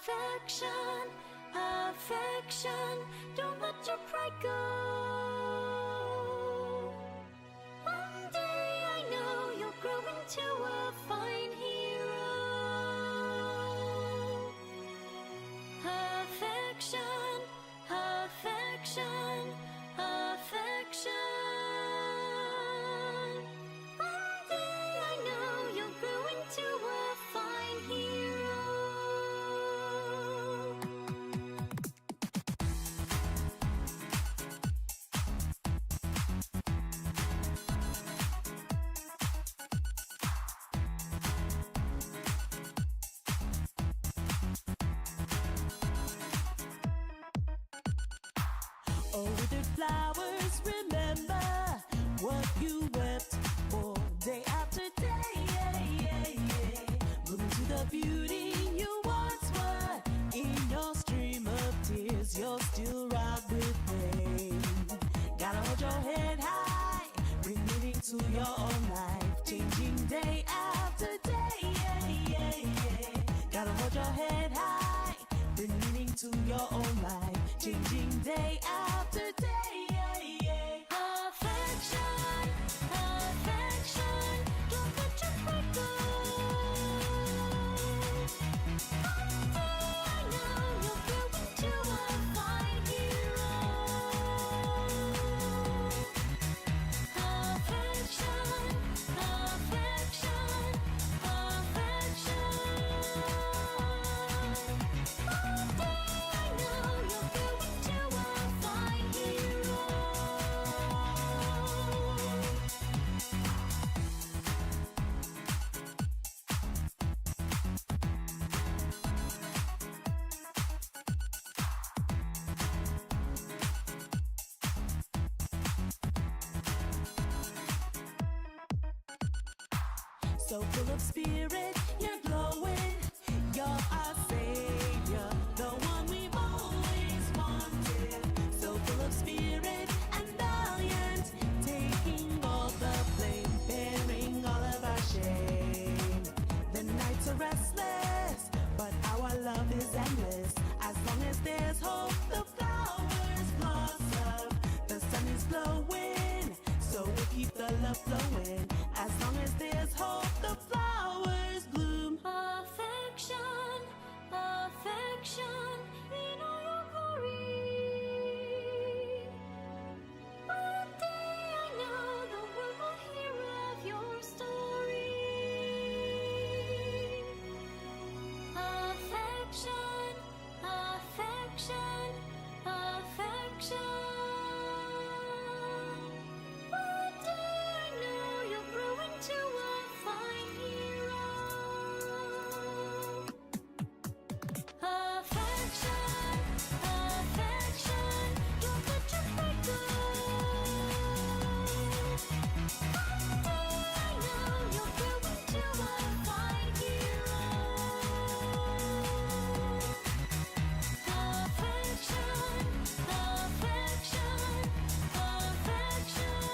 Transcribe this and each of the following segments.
Affection, affection, don't let your pride go. One day I know you'll grow into a fine hero. Affection, affection, affection. One day I know you'll grow into a fine hero. Oh, withered flowers, remember what you wept for day after day. Moving to the beauty you once were. In your stream of tears, you're still robbed with pain. Gotta hold your head high, bring meaning to your own life, changing day after day. Gotta hold your head high, bring meaning to your own life, changing day after day. Affection, affection, don't let your pride go. One day I know you'll grow into a fine hero. Affection, affection, affection. One day I know you'll grow into a fine hero. So full of spirit, you're glowing. You're our savior, the one we've always wanted. So full of spirit and valiant, taking all the blame, bearing all of our shame. The nights are restless, but our love is endless. As long as there's hope, the flowers blossom. The sun is glowing, so we keep the love flowing. As long as there's hope, the flowers bloom. Affection, affection, in all your glory. One day I know the world will hear of your story. Affection, affection, affection. One day I know you'll grow into a fine hero. Affection, affection, don't let your pride go. One day I know you'll grow into a fine hero. Affection, affection, affection.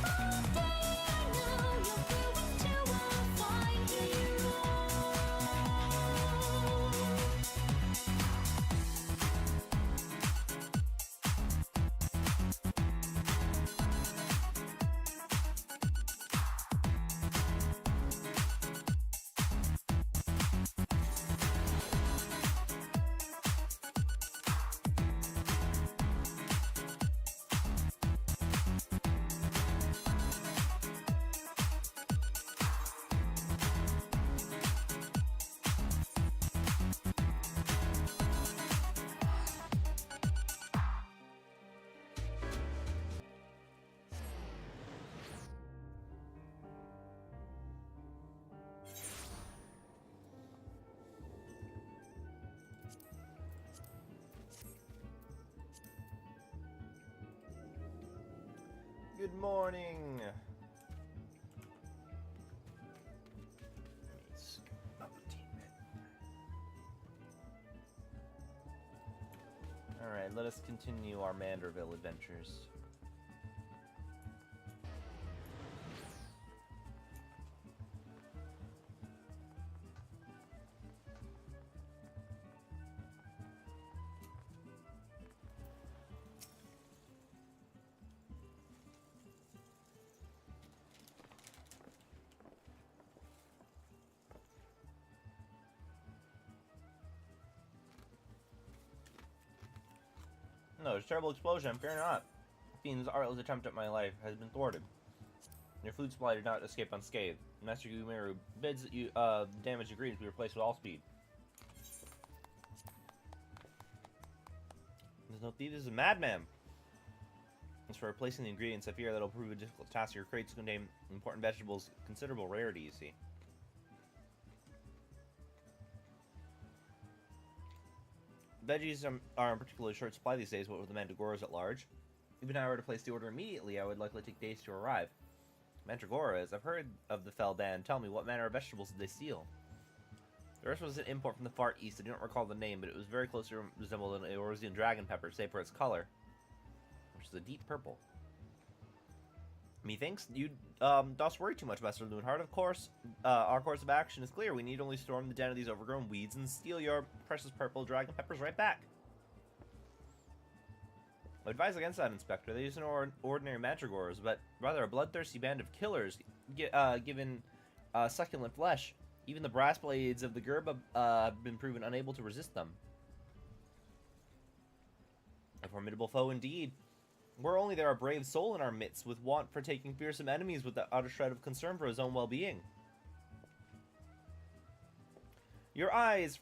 One day I know you'll grow into a fine hero. Good morning. Alright, let us continue our Manderville adventures. No, there's a terrible explosion. I'm fearing not. Fiend's artless attempt at my life has been thwarted. Your food supply did not escape unscathed. Master Gumiru bids that you, the damage agreed to be replaced with all speed. There's no thief, this is a madman. As for replacing the ingredients, I fear that'll prove a difficult task. Your crates contain important vegetables, considerable rarity, you see. Veggies are in particularly short supply these days, what with the mandragoras at large. Even if I were to place the order immediately, I would likely take days to arrive. Mandragoras, I've heard of the fell band. Tell me, what manner of vegetables did they steal? The rest was an import from the far east. I do not recall the name, but it was very closely resembled an Eorzean dragon pepper, save for its color, which is a deep purple. Methinks you dost worry too much, Master Loonheart. Of course, our course of action is clear. We need only storm the den of these overgrown weeds and steal your precious purple dragon peppers right back. I advise against that, Inspector. They isn't ordinary mandragoras, but rather a bloodthirsty band of killers given succulent flesh. Even the brass blades of the Gerba have been proven unable to resist them. A formidable foe indeed. Were only there a brave soul in our midst, with want for taking fearsome enemies without a shred of concern for his own well-being. Your eyes,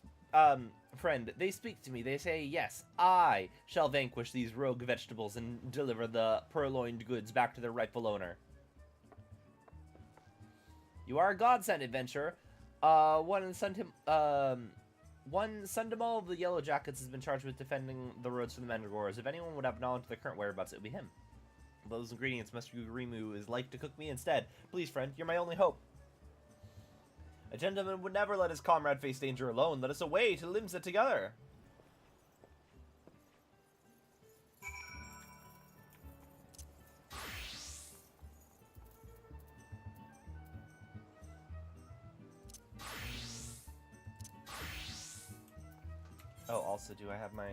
friend, they speak to me. They say, yes, I shall vanquish these rogue vegetables and deliver the purloined goods back to their rightful owner. You are a godsend, adventurer. One Sundamo of the Yellow Jackets has been charged with defending the roads from the Mandragoras. If anyone would have knowledge of the current whereabouts, it would be him. Those ingredients Master Gugurimu is like to cook me instead. Please, friend, you're my only hope. A gentleman would never let his comrade face danger alone. Let us away to Limsa together. Oh, also, do I have my...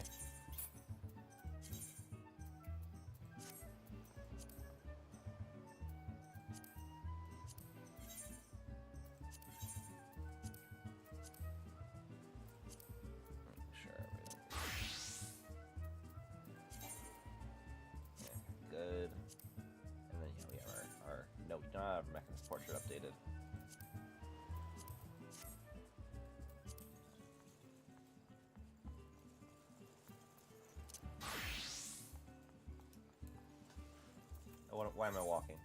Sure, yeah, good. And then, yeah, we have our... No, we don't have our Mechanist portrait updated. Why am I walking?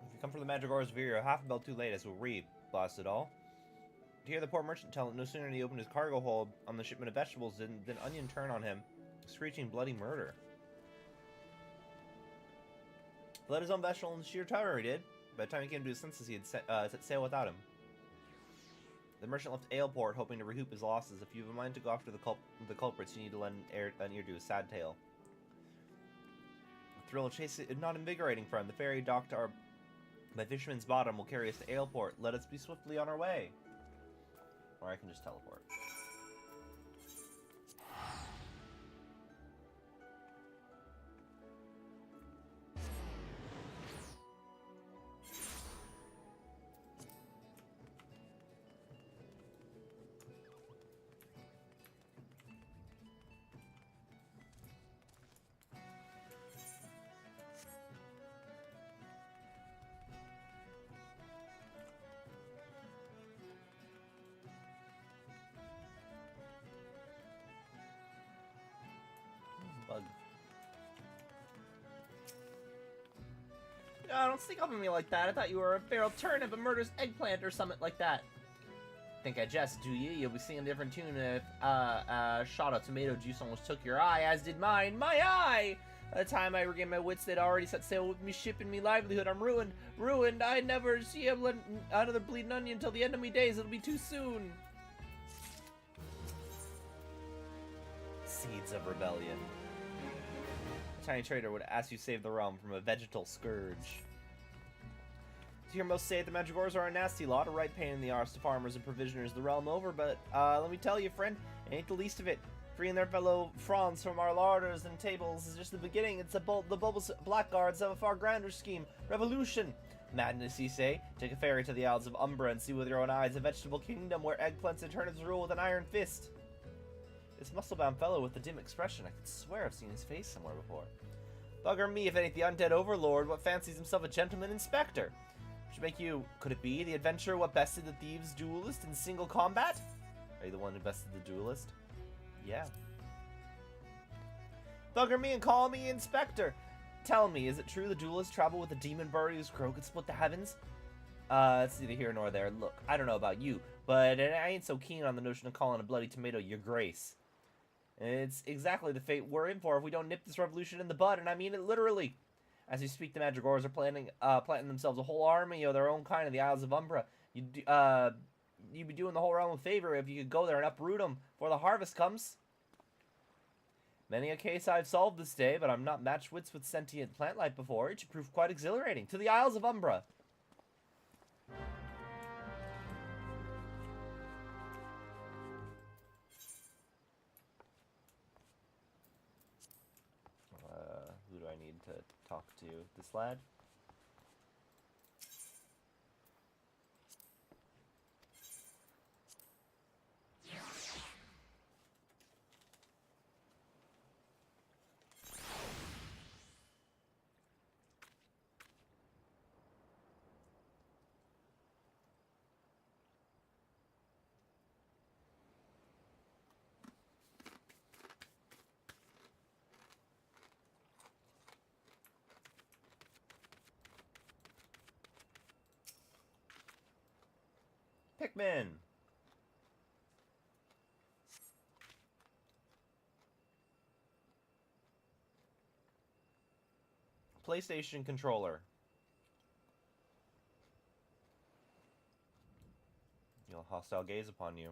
If you come from the Mandragora's Veer, you're half a bell too late, as we'll read. Blast it all. To hear the poor merchant tell it, no sooner did he opened his cargo hold on the shipment of vegetables than Onion turned on him, screeching bloody murder. Fled his own vessel in sheer terror, he did. By the time he came to his senses, he had set sail without him. The merchant left Aleport, hoping to recoup his losses. If you have a mind to go after the culprits, you need to lend an ear to his sad tale. The thrill of chase is not invigorating, friend. The ferry docked by Fisherman's Bottom will carry us to Aleport. Let us be swiftly on our way. Or I can just teleport. Bug. Oh, don't sneak up on me like that. I thought you were a feral turnip, a murderous eggplant, or something like that. Think I jest, do you? You'll be singing a different tune if shot of tomato juice almost took your eye, as did mine. My eye! By the time I regain my wits, they'd already set sail with me ship and me livelihood. I'm ruined. Ruined. I never see another bleeding onion until the end of me days. It'll be too soon. Seeds of rebellion. A tiny trader would ask you to save the realm from a vegetal scourge. To hear most say, the Mandragores are a nasty lot, a right pain in the arse to farmers and provisioners the realm over, but let me tell you, friend, it ain't the least of it. Freeing their fellow fronts from our larders and tables is just the beginning. It's the bulbous blackguards have a far grander scheme. Revolution! Madness, ye say? Take a ferry to the Isles of Umbra and see with your own eyes a vegetable kingdom where eggplants and turnips rule with an iron fist. This muscle-bound fellow with the dim expression, I could swear I've seen his face somewhere before. Bugger me if it ain't the undead overlord, what fancies himself a gentleman inspector. Should make you, could it be, the adventurer what bested the thieves duelist in single combat? Are you the one who bested the duelist? Yeah. Bugger me and call me inspector. Tell me, is it true the duelists travel with a demon bird whose crow could split the heavens? It's neither here nor there. Look, I don't know about you, but I ain't so keen on the notion of calling a bloody tomato your grace. It's exactly the fate we're in for if we don't nip this revolution in the bud, and I mean it literally. As we speak, the Mandragores are planting themselves a whole army of their own kind in the Isles of Umbra. You'd be doing the whole realm a favor if you could go there and uproot them before the harvest comes. Many a case I've solved this day, but I'm not matched wits with sentient plant life before. It should prove quite exhilarating. To the Isles of Umbra. Who do I need to talk to? This lad? Pikmin! PlayStation controller. You'll hostile gaze upon you.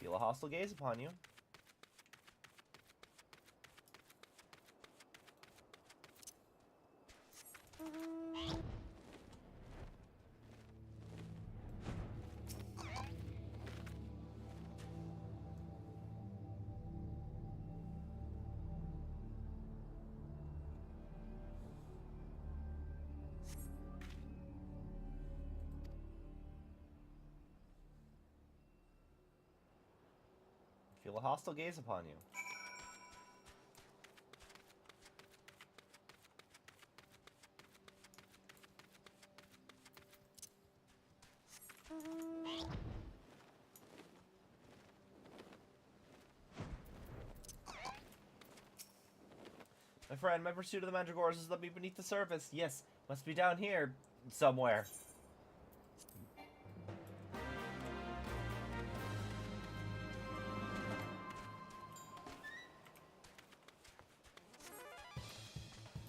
Feel a hostile gaze upon you. Feel a hostile gaze upon you. My friend, my pursuit of the Mandragores has led me beneath the surface. Yes, must be down here somewhere.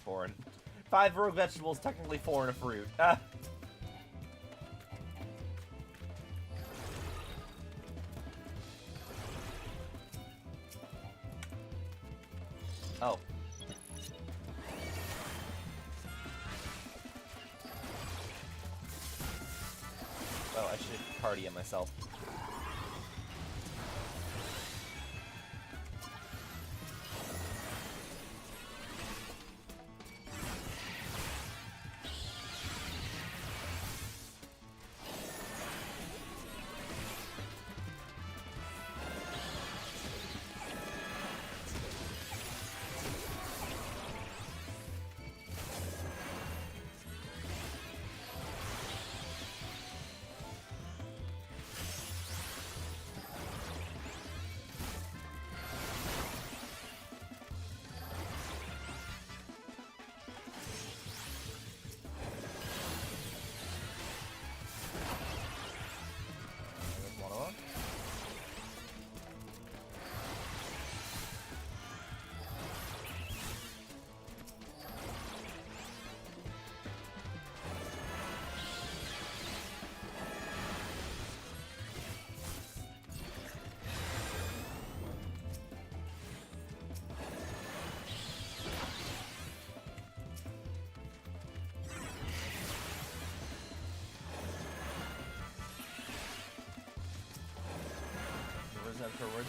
Foreign. 5 rogue vegetables, technically 4 and a fruit. Oh. Oh, I should party it myself.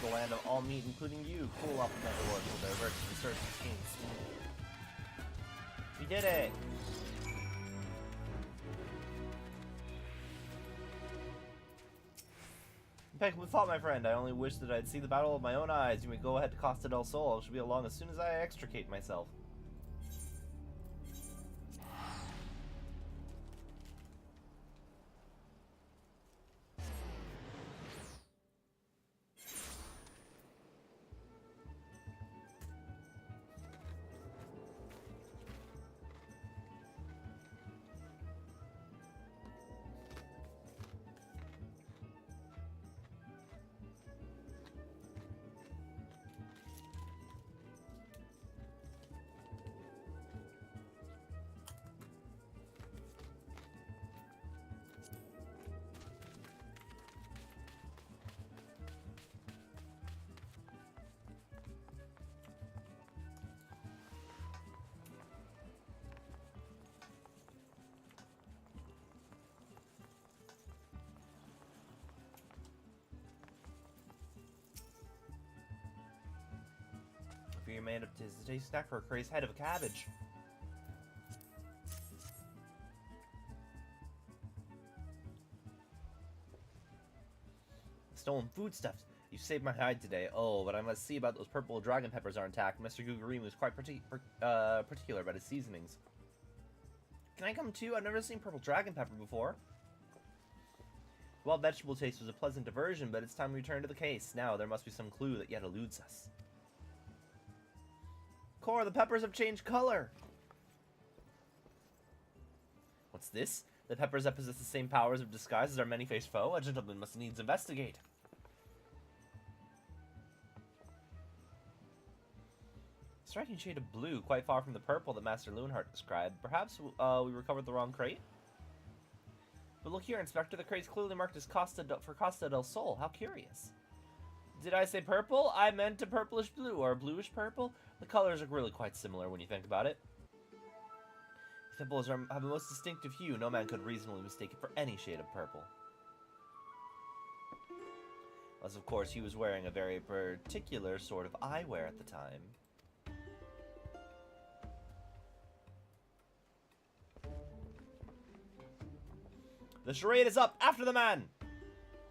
the land of all meat, including you. Cool off the Mandalore will divert to the search machines. We did it! Impeccable thought, my friend. I only wish that I'd see the battle with my own eyes. You may go ahead to Costa del Sol. I shall be along as soon as I extricate myself. You're made up to a tasty snack for a crazed head of a cabbage. Stolen foodstuffs. You saved my hide today. Oh, but I must see about those purple dragon peppers are intact. Mr. Gugarim was quite particular about his seasonings. Can I come too? I've never seen purple dragon pepper before. Well, vegetable taste was a pleasant diversion, but it's time we return to the case. Now, there must be some clue that yet eludes us. Cora, the peppers have changed color! What's this? The peppers that possess the same powers of disguise as our many-faced foe? A gentleman must needs investigate. Striking shade of blue, quite far from the purple that Master Loonheart described. Perhaps we recovered the wrong crate? But look here, Inspector, the crate's clearly marked as Costa del Sol. How curious. Did I say purple? I meant a purplish blue, or a bluish purple. The colors are really quite similar when you think about it. These peppers have a most distinctive hue. No man could reasonably mistake it for any shade of purple. Unless, of course, he was wearing a very particular sort of eyewear at the time. The charade is up! After the man!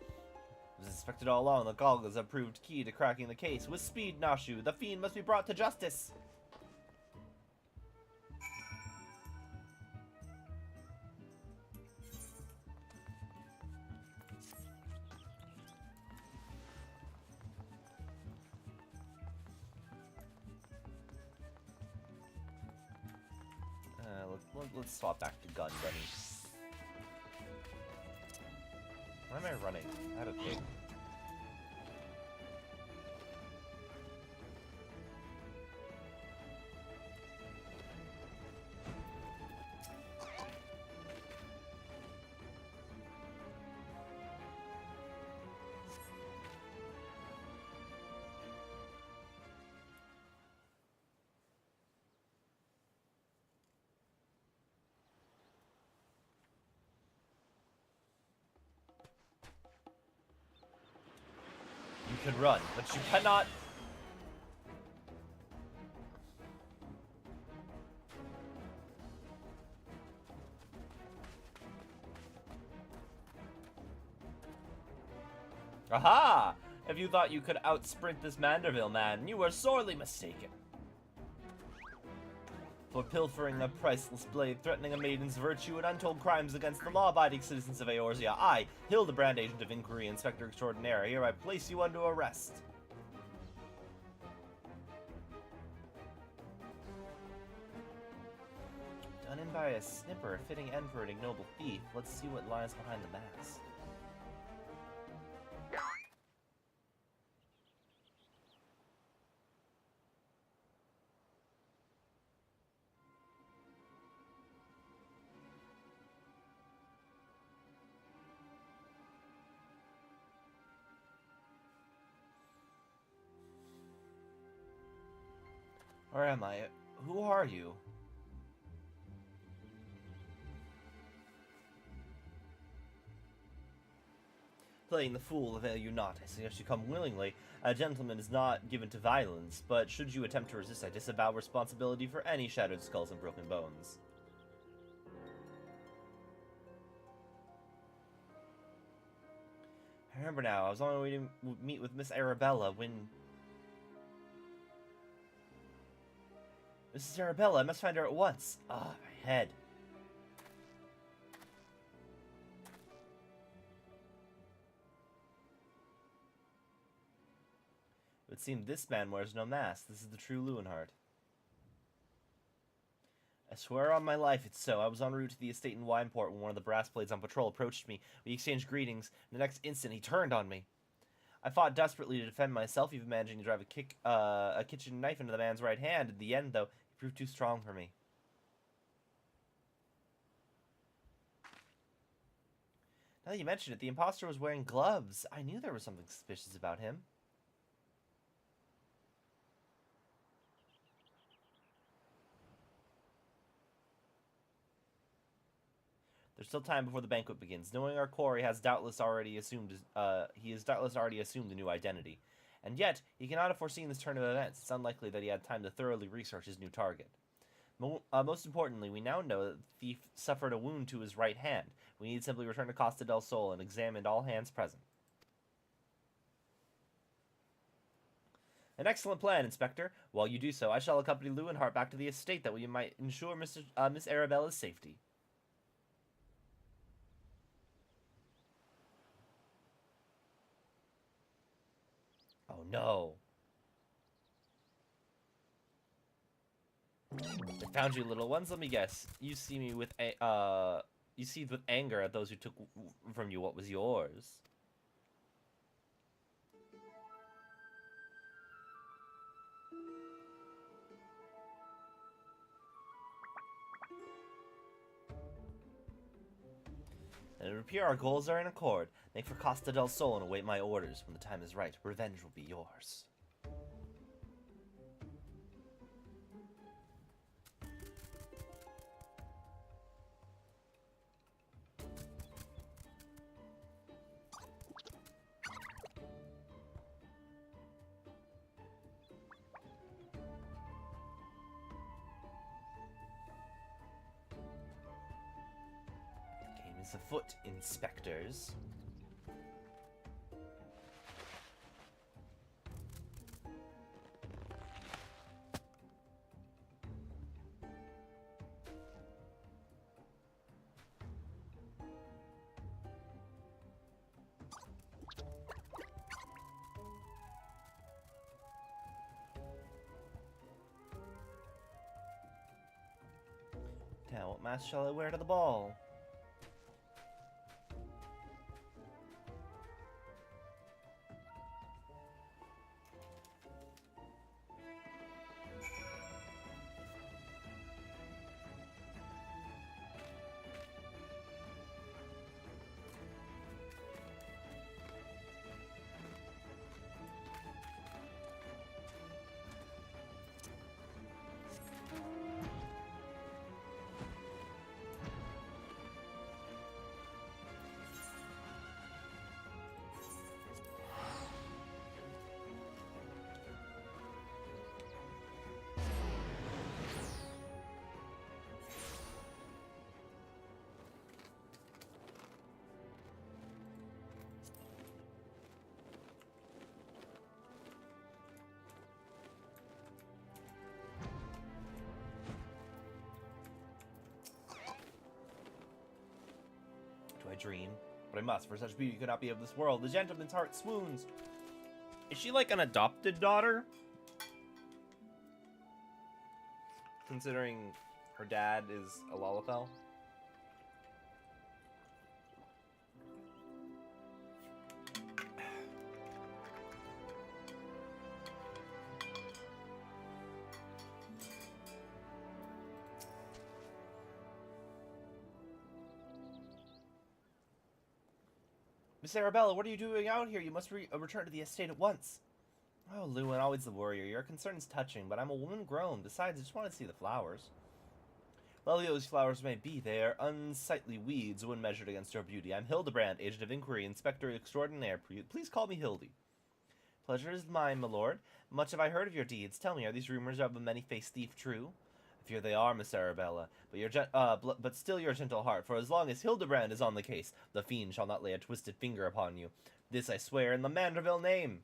It was suspected all along. The goggles have proved key to cracking the case. With speed, Nashu, the fiend must be brought to justice! Let's swap back to Gun Gunny. Why am I running? I have a pig. You can run, but you cannot. Aha! If you thought you could outsprint this Manderville man, you were sorely mistaken. For pilfering a priceless blade, threatening a maiden's virtue, and untold crimes against the law-abiding citizens of Eorzea, I, Hildebrand, Agent of Inquiry, Inspector Extraordinaire, hereby place you under arrest. Done in by a snipper, a fitting end for an ignoble thief. Let's see what lies behind the mask. Where am I? Who are you? Playing the fool avail you not. I suggest you come willingly. A gentleman is not given to violence, but should you attempt to resist, I disavow responsibility for any shattered skulls and broken bones. I remember now, I was on my way to meet with Miss Arabella when... Mrs. Arabella, I must find her at once. Ah, my head. It would seem this man wears no mask. This is the true Lewenhart. I swear on my life it's so. I was en route to the estate in Wineport when one of the brass blades on patrol approached me. We exchanged greetings. The next instant, he turned on me. I fought desperately to defend myself, even managing to drive a kitchen knife into the man's right hand. In the end, though, he proved too strong for me. Now that you mention it, the imposter was wearing gloves. I knew there was something suspicious about him. There's still time before the banquet begins. Knowing our quarry has doubtless already assumed a new identity. And yet, he cannot have foreseen this turn of events. It's unlikely that he had time to thoroughly research his new target. Most importantly, we now know that the thief suffered a wound to his right hand. We need simply return to Costa del Sol and examine all hands present. An excellent plan, Inspector. While you do so, I shall accompany Lewenhart back to the estate that we might ensure Miss Arabella's safety. Oh no. I found you, little ones. Let me guess. You see me with you seethe with anger at those who took from you what was yours. And it would appear our goals are in accord. Make for Costa del Sol and await my orders. When the time is right, revenge will be yours. Afoot, inspectors. Now, what mask shall I wear to the ball? I dream, but I must, for such beauty could not be of this world. The gentleman's heart swoons. Is she like an adopted daughter? Considering her dad is a Lalafell? Miss Arabella, what are you doing out here? You must return to the estate at once. Oh, Lewin, always the worrier. Your concern is touching, but I'm a woman grown. Besides, I just want to see the flowers. Lovely those flowers may be, they are unsightly weeds when measured against your beauty. I'm Hildebrand, agent of inquiry, inspector extraordinaire. Please call me Hildy. Pleasure is mine, my lord. Much have I heard of your deeds. Tell me, are these rumors of a many-faced thief true? I fear they are, Miss Arabella, but still your gentle heart, for as long as Hildebrand is on the case, the fiend shall not lay a twisted finger upon you. This I swear in the Manderville name.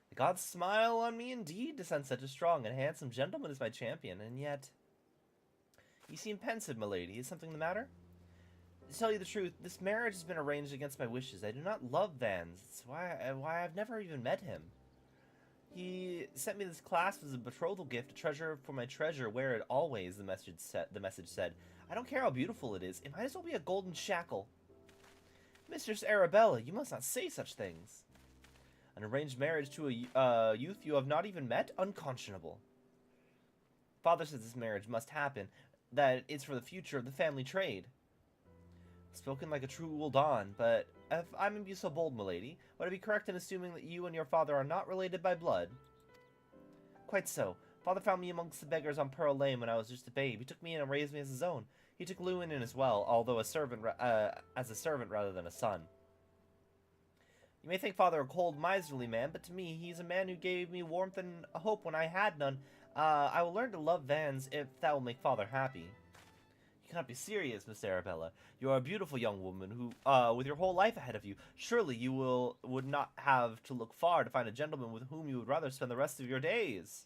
The gods smile on me indeed to send such a strong and handsome gentleman as my champion, and yet... You seem pensive, milady. Is something the matter? To tell you the truth, this marriage has been arranged against my wishes. I do not love Vans. It's why I've never even met him. He sent me this clasp as a betrothal gift, a treasure for my treasure, wear it always, the message said. I don't care how beautiful it is. It might as well be a golden shackle. Mistress Arabella, you must not say such things. An arranged marriage to a youth you have not even met? Unconscionable. Father says this marriage must happen, that it's for the future of the family trade. Spoken like a true Uldan, but if I may be so bold, milady, would I be correct in assuming that you and your father are not related by blood? Quite so. Father found me amongst the beggars on Pearl Lane when I was just a babe. He took me in and raised me as his own. He took Lewin in as well, although as a servant rather than a son. You may think Father a cold, miserly man, but to me, he's a man who gave me warmth and hope when I had none. I will learn to love Vans if that will make Father happy. You cannot be serious, Miss Arabella. You are a beautiful young woman who, with your whole life ahead of you, surely you would not have to look far to find a gentleman with whom you would rather spend the rest of your days.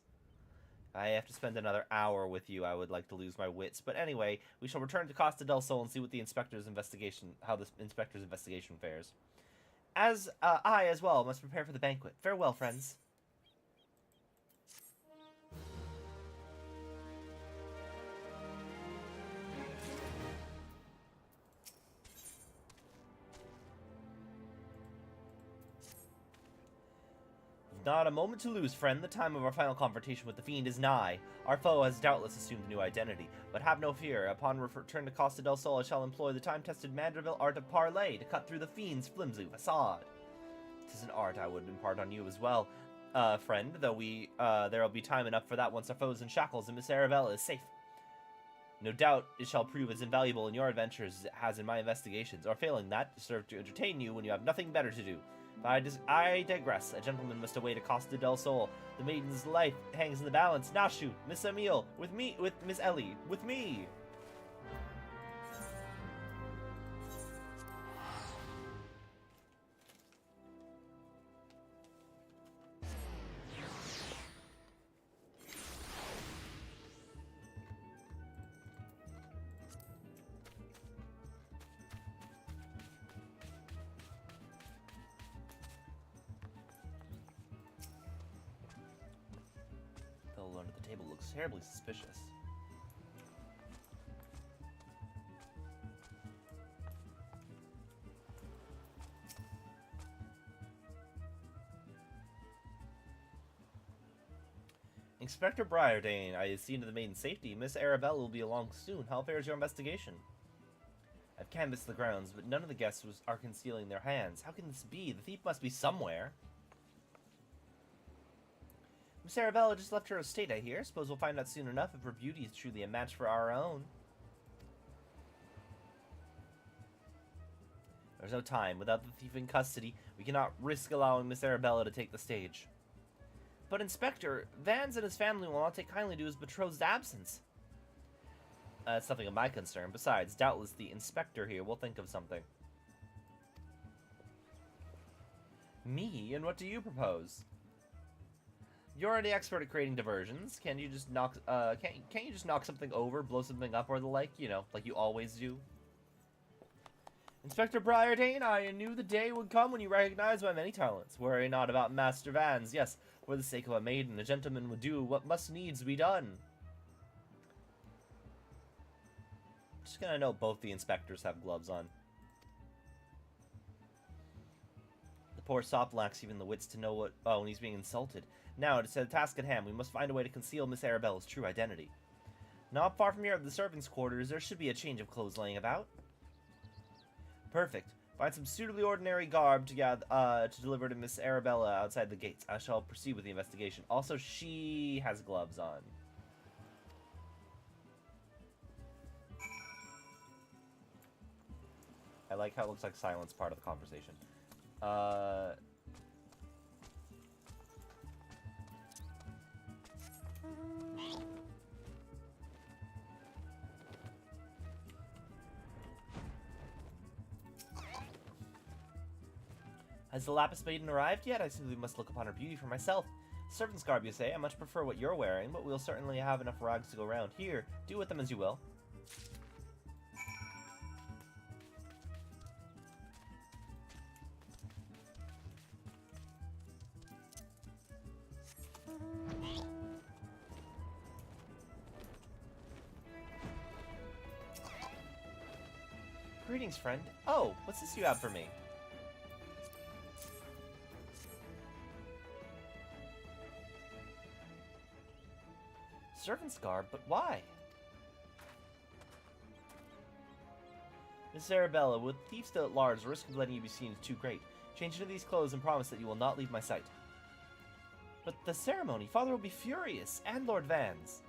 If I have to spend another hour with you, I would like to lose my wits. But anyway, we shall return to Costa del Sol and see what how the inspector's investigation fares. I, as well, must prepare for the banquet. Farewell, friends. Not a moment to lose, friend. The time of our final confrontation with the fiend is nigh. Our foe has doubtless assumed a new identity, but have no fear. Upon return to Costa del Sol, I shall employ the time-tested Manderville art of parley to cut through the fiend's flimsy facade. 'Tis an art I would impart on you as well, friend, though there will be time enough for that once our foe's in shackles and Miss Arabella is safe. No doubt it shall prove as invaluable in your adventures as it has in my investigations, or failing that, to serve to entertain you when you have nothing better to do. I digress. A gentleman must await at Costa del Sol. The maiden's life hangs in the balance. Nashu, Miss Emile, with Miss Ellie, with me. Under the table looks terribly suspicious. Inspector Briardane, I have seen to the maiden's safety. Miss Arabella will be along soon. How fares your investigation? I've canvassed the grounds, but none of the guests are concealing their hands. How can this be? The thief must be somewhere. Miss Arabella just left her estate, I hear. Suppose we'll find out soon enough if her beauty is truly a match for our own. There's no time. Without the thief in custody, we cannot risk allowing Miss Arabella to take the stage. But, Inspector, Vans and his family will not take kindly to his betrothed's absence. That's nothing of my concern. Besides, doubtless the inspector here will think of something. Me? And what do you propose? You're already expert at creating diversions. Can you just knock? Can't you just knock something over, blow something up, or the like? You know, like you always do. Inspector Briardane, I knew the day would come when you recognized my many talents. Worry not about Master Vans. Yes, for the sake of a maiden, a gentleman would do what must needs be done. Just gonna note both the inspectors have gloves on. The poor sop lacks even the wits to know what when he's being insulted. Now, to the task at hand, we must find a way to conceal Miss Arabella's true identity. Not far from here at the servants' quarters, there should be a change of clothes laying about. Perfect. Find some suitably ordinary garb to deliver to Miss Arabella outside the gates. I shall proceed with the investigation. Also, she has gloves on. I like how it looks like silence part of the conversation. Has the Lapis Maiden arrived yet? I simply must look upon her beauty for myself. Servant's garb, you say? I much prefer what you're wearing, but we'll certainly have enough rags to go round. Here, do with them as you will. Greetings, friend. Oh, what's this you have for me? Servant's garb, but why? Miss Arabella, with thieves still at large, the risk of letting you be seen is too great. Change into these clothes and promise that you will not leave my sight. But the ceremony, Father will be furious, and Lord Vans.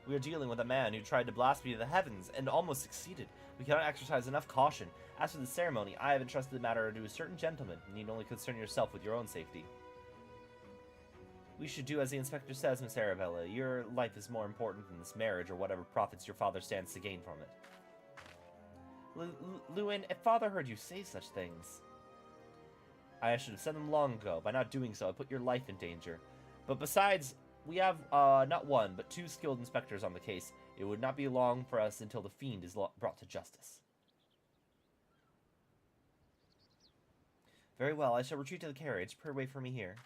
We are dealing with a man who tried to blaspheme the heavens, and almost succeeded. We cannot exercise enough caution. As for the ceremony, I have entrusted the matter to a certain gentleman. You need only concern yourself with your own safety. We should do as the inspector says, Miss Arabella. Your life is more important than this marriage or whatever profits your father stands to gain from it. Lewin, if father heard you say such things... I should have said them long ago. By not doing so, I put your life in danger. But besides, we have not one, but 2 skilled inspectors on the case. It would not be long for us until the fiend is brought to justice. Very well, I shall retreat to the carriage. Pray wait for me here.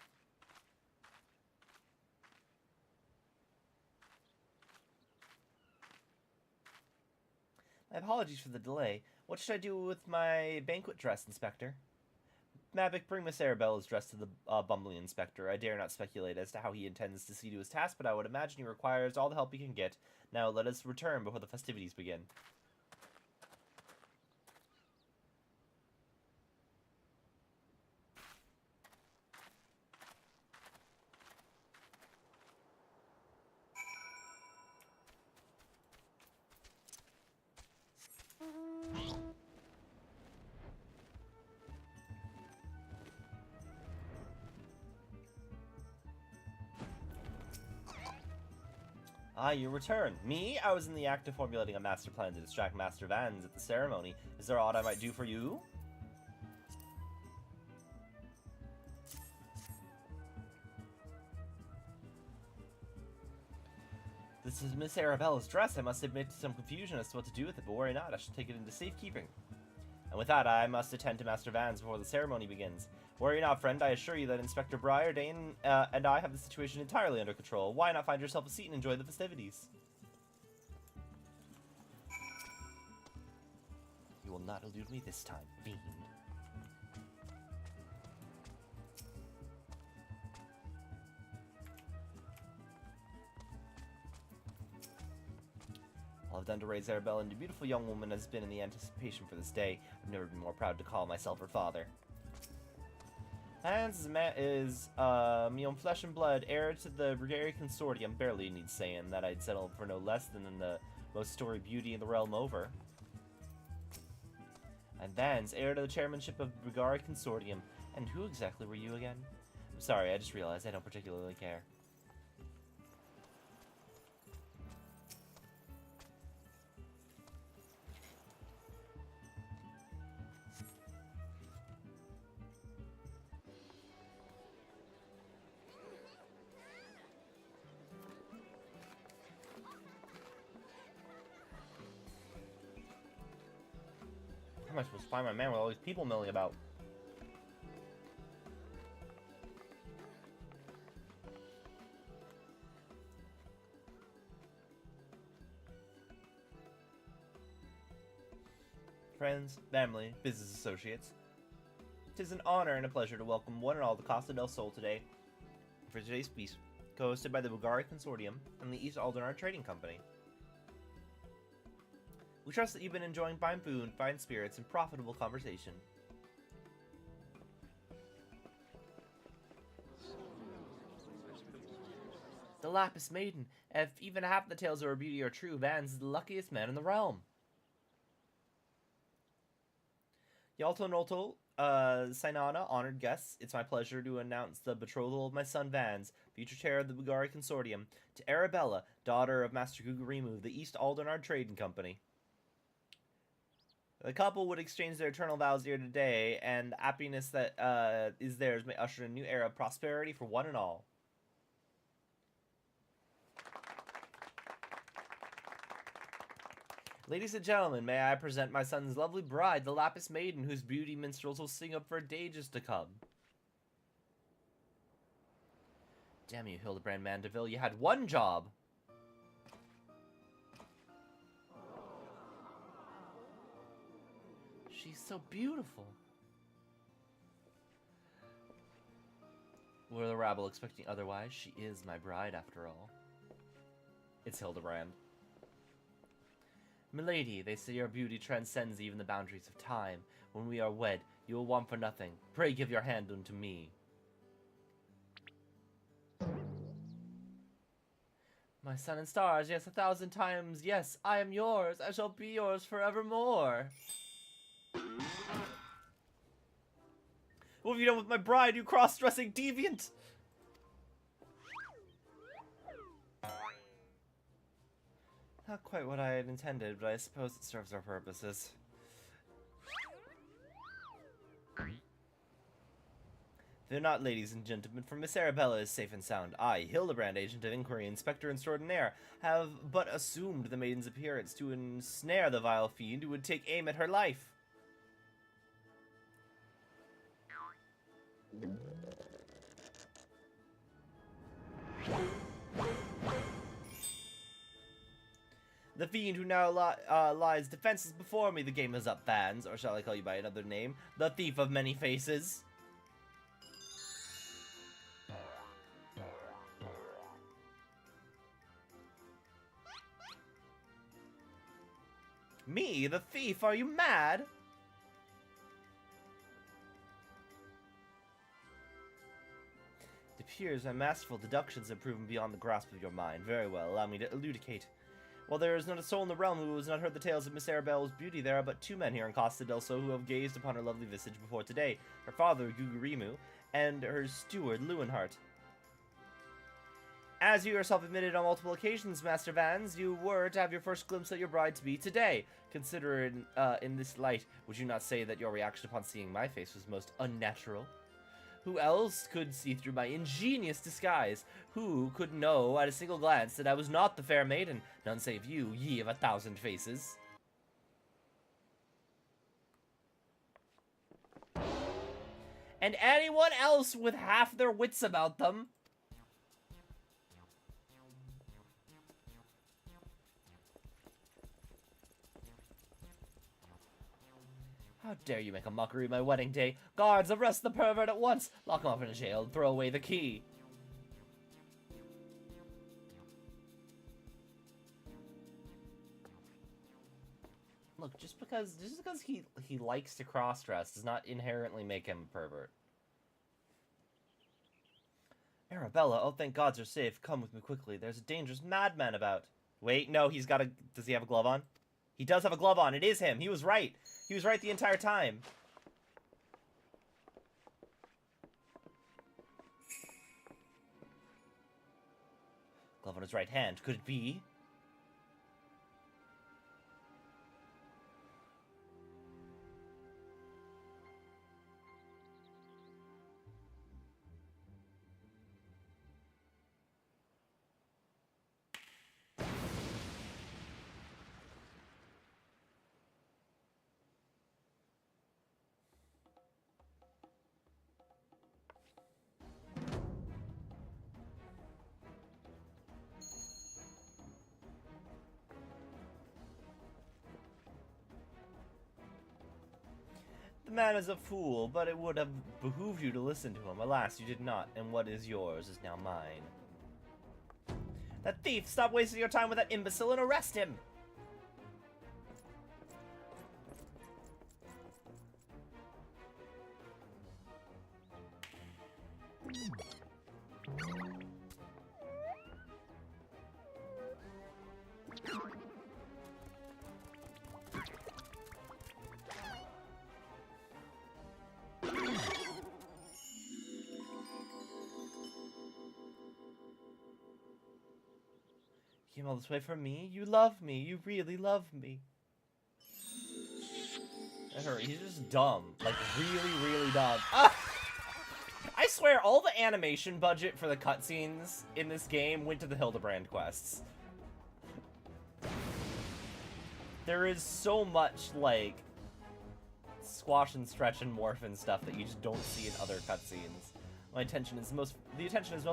My apologies for the delay. What should I do with my banquet dress, Inspector? Mavic, bring Miss Arabella's dress to the bumbling inspector. I dare not speculate as to how he intends to see to his task, but I would imagine he requires all the help he can get. Now let us return before the festivities begin. Ah, you return. Me? I was in the act of formulating a master plan to distract Master Vans at the ceremony. Is there aught I might do for you? This is Miss Arabella's dress. I must admit to some confusion as to what to do with it, but worry not. I shall take it into safekeeping. And with that, I must attend to Master Vans before the ceremony begins. Worry not, friend. I assure you that Inspector Briardane and I have the situation entirely under control. Why not find yourself a seat and enjoy the festivities? You will not elude me this time, fiend. All I've done to raise Arabella into a beautiful young woman has been in the anticipation for this day. I've never been more proud to call myself her father. Hans is me own flesh and blood, heir to the Brigadier Consortium. Barely needs saying that I'd settle for no less than the most storied beauty in the realm over. And Vans, heir to the chairmanship of the Brigadier Consortium. And who exactly were you again? I'm sorry, I just realized I don't particularly care. How am I supposed to find my man with all these people milling about? Friends, family, business associates. It is an honor and a pleasure to welcome one and all to Costa del Sol today for today's feast, co-hosted by the Bulgari Consortium and the East Aldernar Trading Company. We trust that you've been enjoying fine food, fine spirits, and profitable conversation. The Lapis Maiden. If even half the tales of her beauty are true, Vans is the luckiest man in the realm. Yalto Nolto, Sainana, honored guests, it's my pleasure to announce the betrothal of my son Vans, future chair of the Bugari Consortium, to Arabella, daughter of Master Gugurimu, the East Aldenard Trading Company. The couple would exchange their eternal vows here today, and the happiness that is theirs may usher in a new era of prosperity for one and all. Ladies and gentlemen, may I present my son's lovely bride, the Lapis Maiden, whose beauty minstrels will sing up for ages to come. Damn you, Hildebrand Mandeville, you had one job! She's so beautiful. Were the rabble expecting otherwise? She is my bride, after all. It's Hildebrand. Milady, they say your beauty transcends even the boundaries of time. When we are wed, you will want for nothing. Pray give your hand unto me. My sun and stars, yes, 1,000 times, yes, I am yours. I shall be yours forevermore. What have you done with my bride, you cross-dressing deviant? Not quite what I had intended, but I suppose it serves our purposes. Fear not, ladies and gentlemen, for Miss Arabella is safe and sound. I, Hildebrand, agent of inquiry, inspector extraordinaire, have but assumed the maiden's appearance to ensnare the vile fiend who would take aim at her life. The fiend who now lies defenseless before me. The game is up, fans, or shall I call you by another name? The thief of many faces. Me, the thief? Are you mad? It appears my masterful deductions have proven beyond the grasp of your mind. Very well, allow me to elucidate. While there is not a soul in the realm who has not heard the tales of Miss Arabella's beauty, there are but two men here in Costa del Sol who have gazed upon her lovely visage before today. Her father, Gugurimu, and her steward, Lewenhart. As you yourself admitted on multiple occasions, Master Vans, you were to have your first glimpse at your bride-to-be today. Considered in this light, would you not say that your reaction upon seeing my face was most unnatural? Who else could see through my ingenious disguise? Who could know at a single glance that I was not the fair maiden? None save you, ye of 1,000 faces. And anyone else with half their wits about them. How dare you make a mockery of my wedding day? Guards, arrest the pervert at once! Lock him up in a jail and throw away the key. Look, just because he likes to cross-dress does not inherently make him a pervert. Arabella, oh thank gods you're safe. Come with me quickly. There's a dangerous madman about. Wait, no, he's got a... Does he have a glove on? He does have a glove on. It is him. He was right. He was right the entire time. Glove on his right hand. Could it be? The man is a fool, but it would have behooved you to listen to him. Alas, you did not, and what is yours is now mine. That thief! Stop wasting your time with that imbecile and arrest him! came all this way for me? You love me. You really love me. He's just dumb. Like, really, really dumb. Ah! I swear, all the animation budget for the cutscenes in this game went to the Hildebrand quests. There is so much, like, squash and stretch and morph and stuff that you just don't see in other cutscenes. The attention is most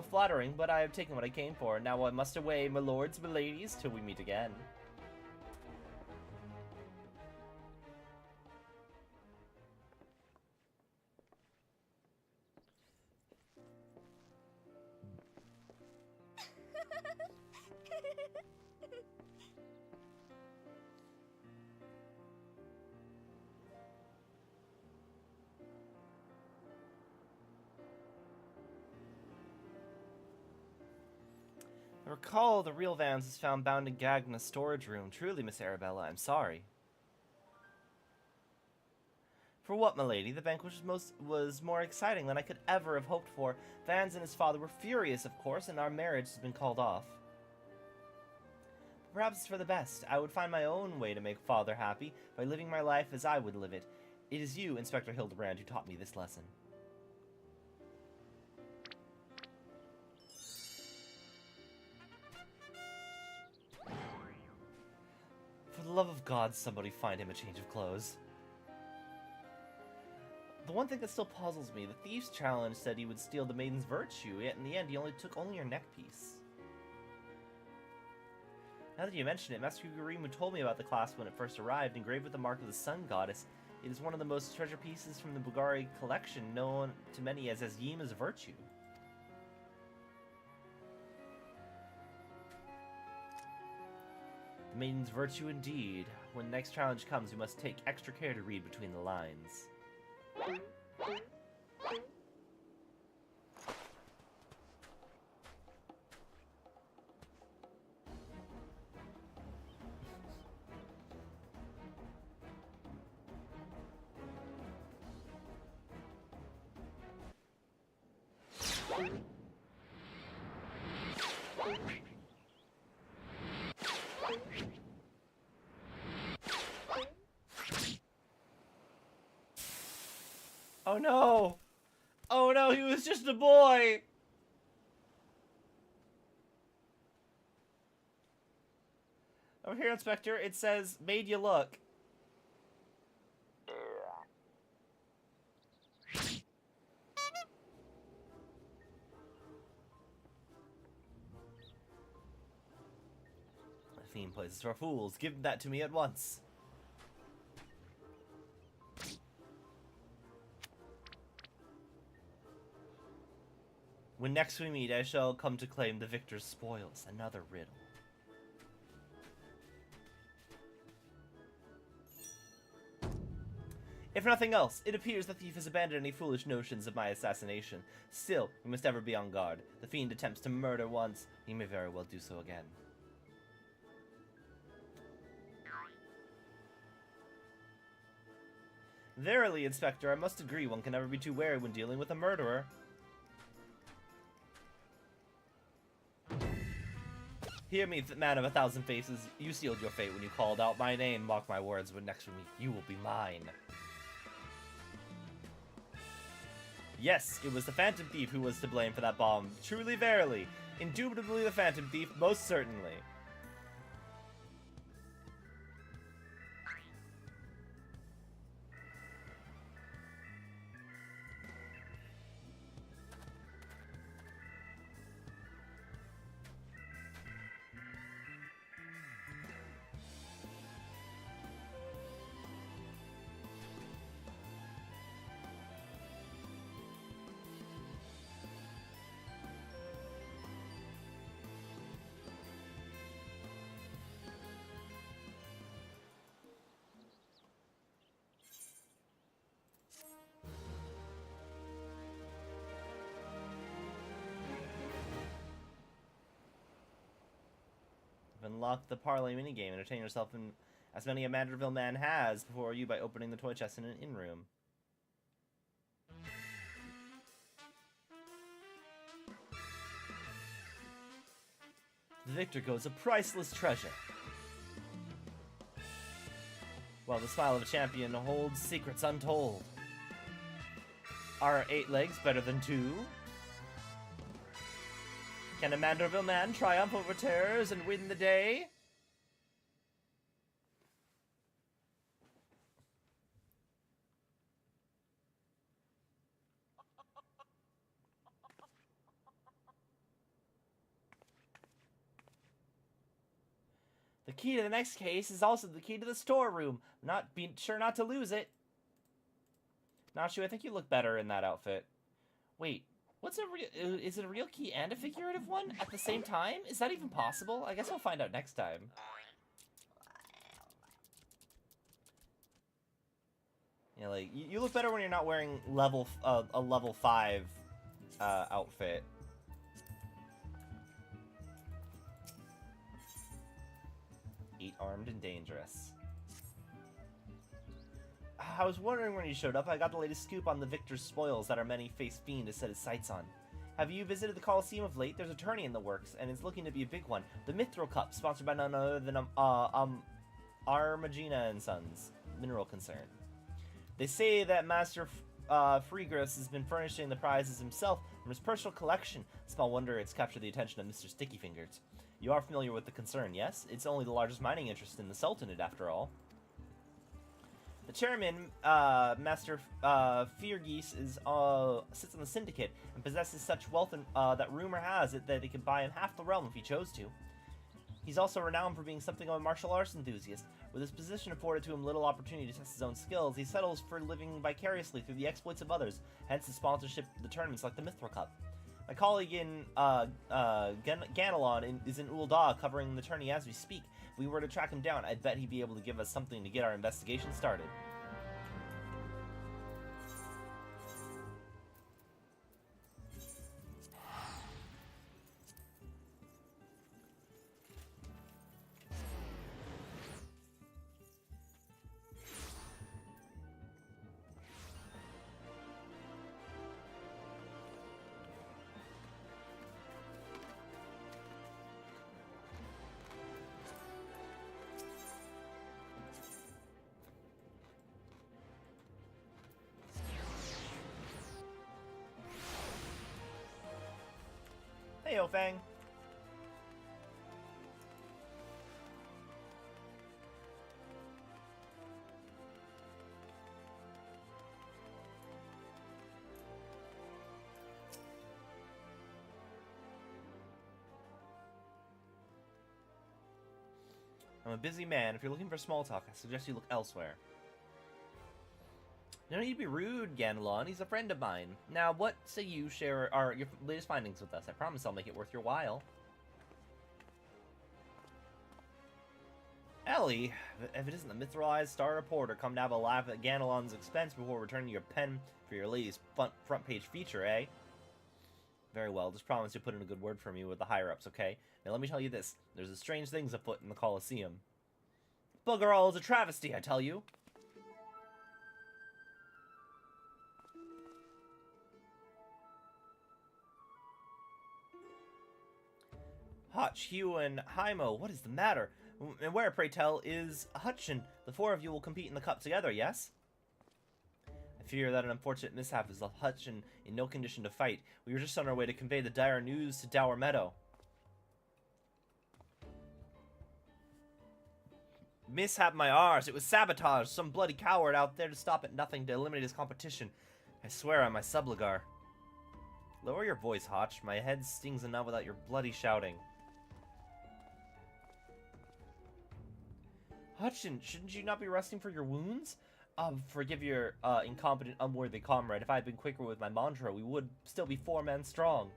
flattering, but I have taken what I came for. Now I must away, my lords, my ladies, till we meet again. I recall the real Vans is found bound and gagged in a storage room. Truly, Miss Arabella, I'm sorry. For what, milady? The banquet was more exciting than I could ever have hoped for. Vans and his father were furious, of course, and our marriage has been called off. Perhaps it's for the best. I would find my own way to make father happy by living my life as I would live it. It is you, Inspector Hildebrand, who taught me this lesson. For the love of God, somebody find him a change of clothes. The one thing that still puzzles me, the thief's challenge said he would steal the maiden's virtue, yet in the end he only took her neck piece. Now that you mention it, Master Gurimu told me about the clasp when it first arrived, engraved with the mark of the sun goddess. It is one of the most treasured pieces from the Bugari collection, known to many as Yima's virtue. The maiden's virtue indeed. When the next challenge comes, you must take extra care to read between the lines. Oh no! Oh no, he was just a boy! Over here, Inspector, it says, made you look. The theme places for fools. Give that to me at once. When next we meet, I shall come to claim the victor's spoils. Another riddle. If nothing else, it appears the thief has abandoned any foolish notions of my assassination. Still, we must ever be on guard. The fiend attempts to murder once, he may very well do so again. Verily, Inspector, I must agree one can never be too wary when dealing with a murderer. Hear me, man of 1,000 faces. You sealed your fate when you called out my name. Mark my words, when next we meet, you will be mine. Yes, it was the Phantom Thief who was to blame for that bomb. Truly, verily. Indubitably the Phantom Thief, most certainly. Unlock the parlay minigame. Entertain yourself in as many a Manderville man has before you by opening the toy chest in an inn-room. The victor goes a priceless treasure. While the smile of a champion holds secrets untold. Are 8 legs better than 2? Can a Manderville man triumph over terrors and win the day? The key to the next case is also the key to the storeroom. Be sure not to lose it. Nachu, I think you look better in that outfit. Wait, is it a real key and a figurative one at the same time? Is that even possible? I guess we'll find out next time. Yeah, like, you look better when you're not wearing a level 5 outfit. Armed and dangerous. I was wondering when you showed up. I got the latest scoop on the victor's spoils that our many-faced fiend has set his sights on. Have you visited the Coliseum of late? There's a tourney in the works, and it's looking to be a big one. The Mithril Cup, sponsored by none other than Armagina and Sons, mineral concern. They say that Master Freegrifs has been furnishing the prizes himself from his personal collection. Small wonder it's captured the attention of Mr. Sticky Fingers. You are familiar with the concern, yes? It's only the largest mining interest in the Sultanate, after all. The chairman, Master Feargeese, sits on the syndicate and possesses such wealth that rumor has it that he could buy him half the realm if he chose to. He's also renowned for being something of a martial arts enthusiast. With his position afforded to him little opportunity to test his own skills, he settles for living vicariously through the exploits of others, hence his sponsorship of the tournaments like the Mithril Cup. My colleague in Ganelon is in Ul'dah covering the tourney as we speak. If we were to track him down, I'd bet he'd be able to give us something to get our investigation started. Hey, Fang. I'm a busy man. If you're looking for small talk, I suggest you look elsewhere. No need to be rude, Ganelon. He's a friend of mine. Now, what say you share your latest findings with us? I promise I'll make it worth your while. Ellie, if it isn't the mithralized star reporter, come to have a laugh at Ganelon's expense before returning your pen for your latest front page feature, eh? Very well. Just promise you'll put in a good word for me with the higher-ups, okay? Now let me tell you this. There's a strange things afoot in the Coliseum. Bugger all is a travesty, I tell you. Hutch, Hugh, and Hymo, what is the matter? And where, pray tell, is Hutchin? The 4 of you will compete in the cup together, yes? I fear that an unfortunate mishap has left Hutchin in no condition to fight. We were just on our way to convey the dire news to Dower Meadow. Mishap my arse, it was sabotage, some bloody coward out there to stop at nothing to eliminate his competition. I swear on my subligar. Lower your voice, Hotch. My head stings enough without your bloody shouting. Hutchin, shouldn't you not be resting for your wounds? Forgive your incompetent, unworthy comrade. If I had been quicker with my mantra, we would still be 4 men strong.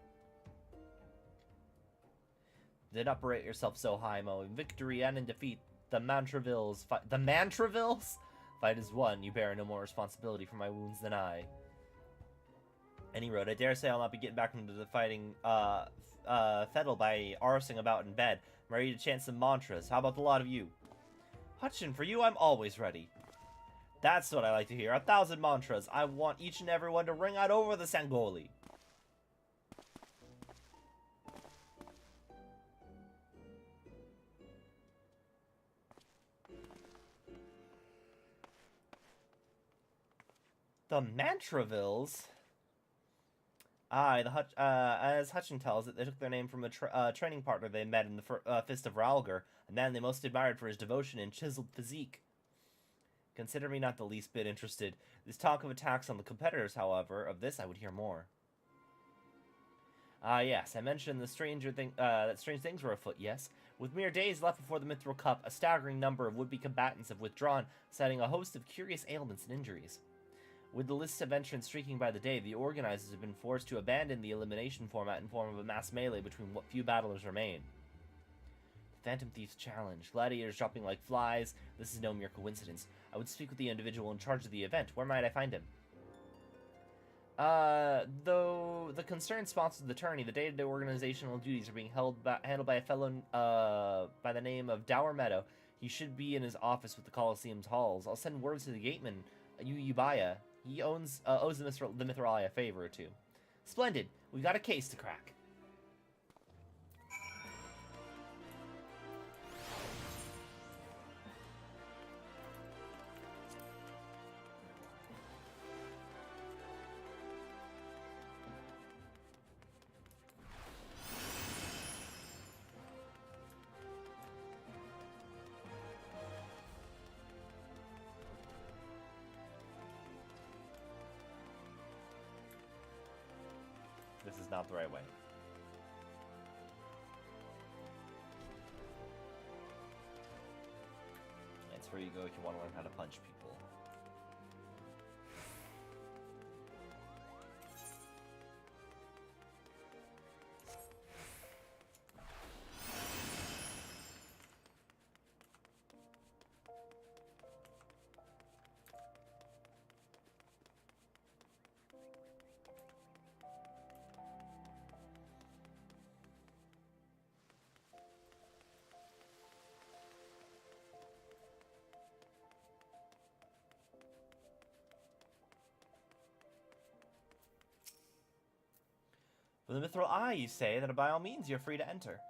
Did not berate yourself so, Hymo. In victory and in defeat, the Mantravilles fight. The Mantravilles? Fight is won. You bear no more responsibility for my wounds than I. Any road, I dare say I'll not be getting back into the fighting Fettle by arsing about in bed. I'm ready to chant some mantras. How about the lot of you? Hutchin, for you, I'm always ready. That's what I like to hear. 1,000 mantras. I want each and every one to ring out over the Sangoli. The Mantravilles? Aye, as Hutchin tells it, they took their name from a training partner they met in the Fist of Ralgar, a man they most admired for his devotion and chiseled physique. Consider me not the least bit interested. This talk of attacks on the competitors, however, of this I would hear more. Ah, yes, I mentioned that strange things were afoot, yes. With mere days left before the Mithril Cup, a staggering number of would-be combatants have withdrawn, citing a host of curious ailments and injuries. With the list of entrants streaking by the day, the organizers have been forced to abandon the elimination format in form of a mass melee between what few battlers remain. Phantom Thief's challenge. Gladiators dropping like flies. This is no mere coincidence. I would speak with the individual in charge of the event. Where might I find him? Though the concerned sponsors of the tourney, the day-to-day organizational duties are being handled by a fellow by the name of Dower Meadow. He should be in his office with the Colosseum's halls. I'll send words to the gateman, Ubaya. He owes the Mithralia a favor or two. Splendid. We've got a case to crack. This is not the right way. It's where you go if you want to learn how to punch people. For the Mithril Eye, you say, then by all means you're free to enter.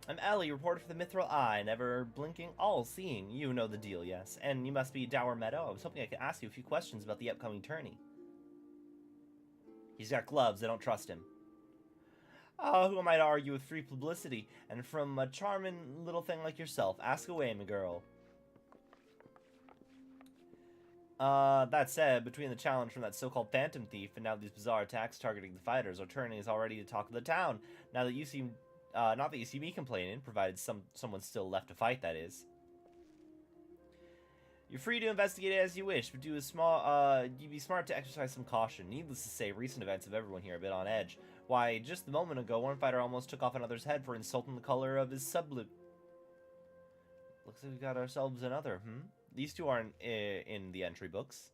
I'm Ellie, reporter for the Mithril Eye, never blinking, all-seeing. You know the deal, yes. And you must be Dower Meadow. I was hoping I could ask you a few questions about the upcoming tourney. He's got gloves, I don't trust him. Oh, who am I to argue with free publicity? And from a charming little thing like yourself. Ask away, my girl. That said, between the challenge from that so-called Phantom Thief and now these bizarre attacks targeting the fighters, our tourney is already the talk of the town. Now that you seem, not that you see me complaining, provided someone's still left to fight, that is. You're free to investigate it as you wish, but you'd be smart to exercise some caution. Needless to say, recent events have everyone here a bit on edge. Why, just a moment ago, one fighter almost took off another's head for insulting the color of his sublip. Looks like we got ourselves another, These two aren't in the entry books.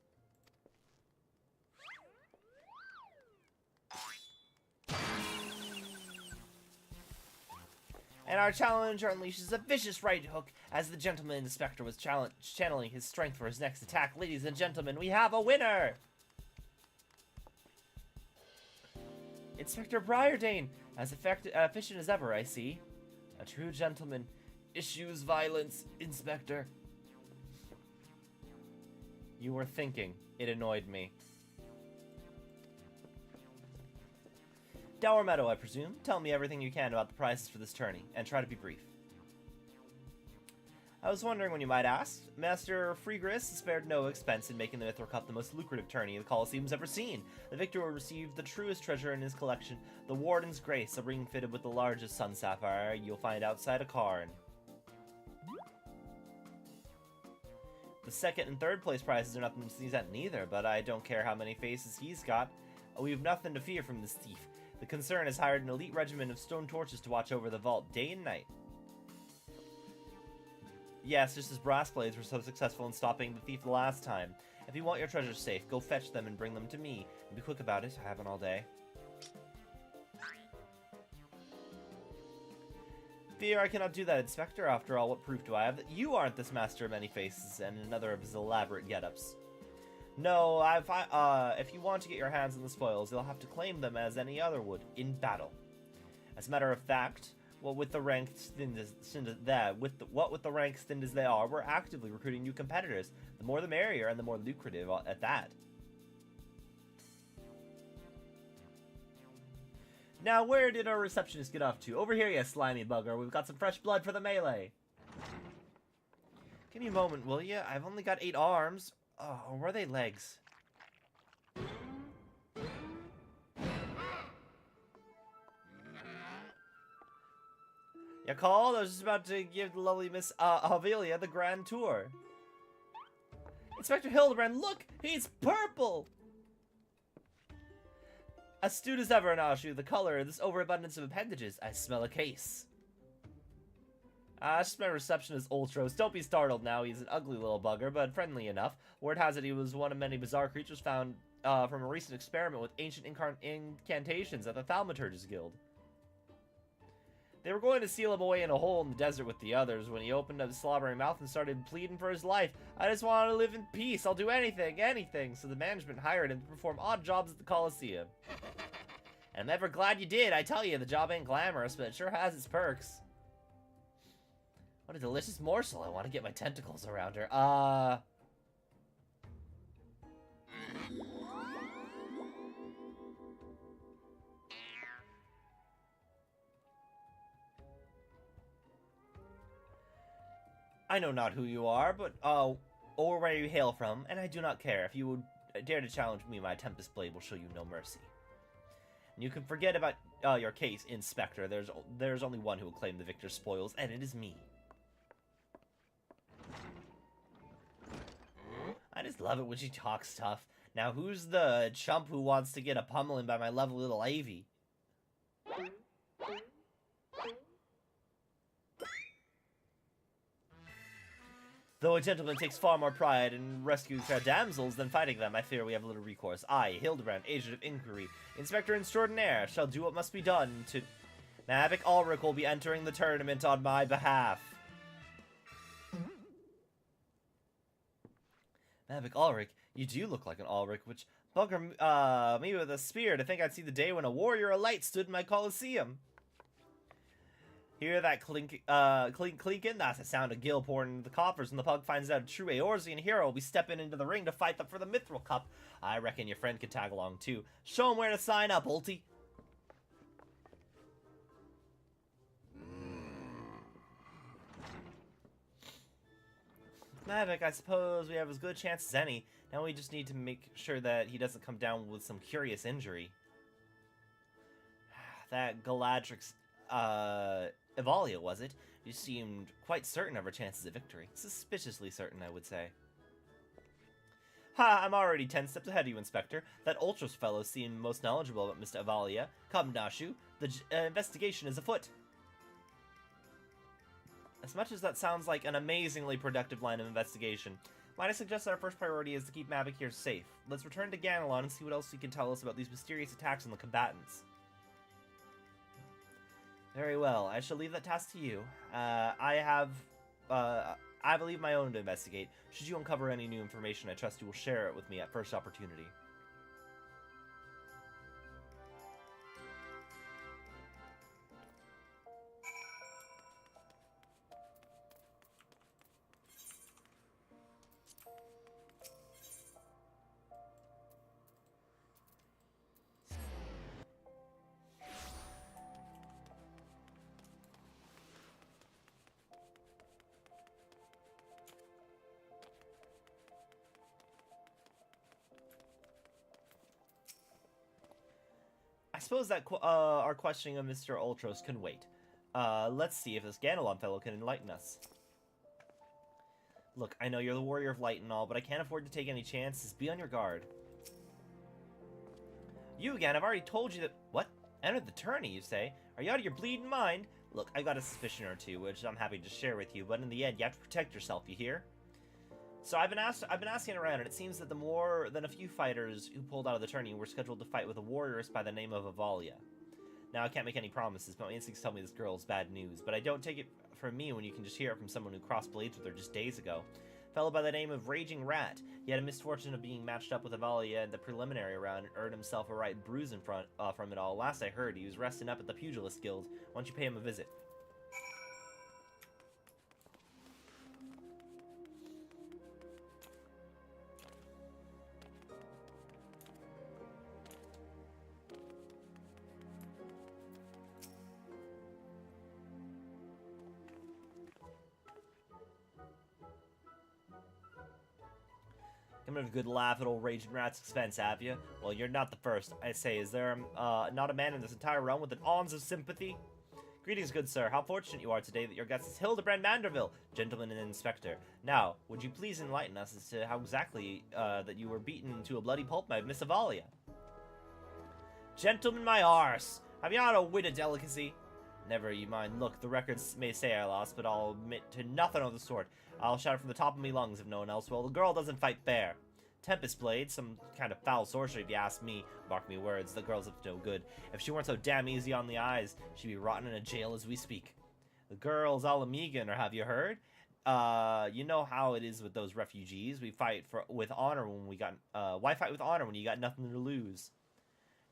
And our challenger unleashes a vicious right hook as the gentleman inspector was channeling his strength for his next attack. Ladies and gentlemen, we have a winner! Inspector Briardane, as efficient as ever, I see. A true gentleman. Eschews violence, Inspector. You were thinking. It annoyed me. Dower Meadow, I presume. Tell me everything you can about the prizes for this tourney, and try to be brief. I was wondering when you might ask. Master Freegris spared no expense in making the Mithril Cup the most lucrative tourney the Colosseum's ever seen. The victor will receive the truest treasure in his collection, the Warden's Grace, a ring fitted with the largest sun sapphire you'll find outside a Karn. The second and third place prizes are nothing to sneeze at neither, but I don't care how many faces he's got. We have nothing to fear from this thief. The concern has hired an elite regiment of stone torches to watch over the vault day and night. Yes, just as brass blades were so successful in stopping the thief the last time. If you want your treasures safe, go fetch them and bring them to me. And be quick about it, I haven't all day. Fear I cannot do that, Inspector. After all, what proof do I have that you aren't this master of many faces and another of his elaborate get-ups? No, if you want to get your hands on the spoils, you'll have to claim them as any other would, in battle. As a matter of fact, what with the rank thinned as they are, we're actively recruiting new competitors. The more the merrier, and the more lucrative at that. Now, where did our receptionist get off to? Over here, you slimy bugger. We've got some fresh blood for the melee. Give me a moment, will ya? I've only got 8 arms. Oh, or were they legs? You called? I was just about to give the lovely Miss Avelia the grand tour. Inspector Hildebrand, look! He's purple! Astute as ever, Nashu. The color, this overabundance of appendages. I smell a case. Just my receptionist, Ultros. Don't be startled now. He's an ugly little bugger, but friendly enough. Word has it he was one of many bizarre creatures found from a recent experiment with ancient incantations at the Thaumaturgist Guild. They were going to seal him away in a hole in the desert with the others when he opened up his slobbering mouth and started pleading for his life. I just want to live in peace. I'll do anything, anything. So the management hired him to perform odd jobs at the Coliseum. And I'm ever glad you did. I tell you, the job ain't glamorous, but it sure has its perks. What a delicious morsel. I want to get my tentacles around her. I know not who you are, but, or where you hail from, and I do not care. If you would dare to challenge me, my Tempest Blade will show you no mercy. And you can forget about, your case, Inspector. There's only one who will claim the victor's spoils, and it is me. I just love it when she talks tough. Now, who's the chump who wants to get a pummeling by my lovely little Avie? Though a gentleman takes far more pride in rescuing fair damsels than fighting them, I fear we have little recourse. I, Hildebrand, agent of inquiry, Inspector Extraordinaire, shall do what must be done to... Mavic Ulrich will be entering the tournament on my behalf. Mavic Ulrich? You do look like an Ulrich, which bugger me with a spear to think I'd see the day when a warrior of light stood in my Coliseum. Hear that clinking? That's the sound of Gil pouring into the coffers, and the pug finds out a true Eorzean hero will be stepping into the ring to fight for the Mithril Cup. I reckon your friend could tag along too. Show him where to sign up, Ulti. Mavic, I suppose we have as good a chance as any. Now we just need to make sure that he doesn't come down with some curious injury. That Galadriel's, Evalia, was it? You seemed quite certain of her chances of victory. Suspiciously certain, I would say. Ha! I'm already 10 steps ahead of you, Inspector. That Ultros fellow seemed most knowledgeable about Mr. Evalia. Come, Nashu. The investigation is afoot. As much as that sounds like an amazingly productive line of investigation, might I suggest that our first priority is to keep Mavic here safe. Let's return to Ganelon and see what else he can tell us about these mysterious attacks on the combatants. Very well, I shall leave that task to you. I believe my own to investigate. Should you uncover any new information, I trust you will share it with me at first opportunity. I suppose that our questioning of Mr. Ultros can wait. Let's see if this Ganelon fellow can enlighten us. Look, I know you're the warrior of light and all, but I can't afford to take any chances. Be on your guard. You again, I've already told you that... What? Enter the tourney, you say? Are you out of your bleeding mind? Look, I got a suspicion or two, which I'm happy to share with you, but in the end, you have to protect yourself, you hear? So I've been asking around, and it seems that the more than a few fighters who pulled out of the tourney were scheduled to fight with a warrioress by the name of Evalia. Now, I can't make any promises, but my instincts tell me this girl is bad news, but I don't take it from me when you can just hear it from someone who crossed blades with her just days ago. If fellow by the name of Raging Rat. He had a misfortune of being matched up with Avalia in the preliminary round and earned himself a right bruise in front from it all. Last I heard, he was resting up at the Pugilist Guild. Why don't you pay him a visit? I'm gonna have a good laugh at old Raging Rat's expense, have you? Well, you're not the first. I say, is there not a man in this entire realm with an ounce of sympathy? Greetings, good sir. How fortunate you are today that your guest is Hildebrand Manderville, gentleman and inspector. Now, would you please enlighten us as to how exactly that you were beaten to a bloody pulp by Miss Avalia? Gentleman, my arse! Have you not a wit of delicacy? Never you mind. Look, the records may say I lost, but I'll admit to nothing of the sort. I'll shout it from the top of me lungs if no one else will. The girl doesn't fight fair. Tempest Blade, some kind of foul sorcery if you ask me. Mark me words, the girl's up to no good. If she weren't so damn easy on the eyes, she'd be rotting in a jail as we speak. The girl's Alamegan, or have you heard? You know how it is with those refugees. We fight with honor when we got, why fight with honor when you got nothing to lose?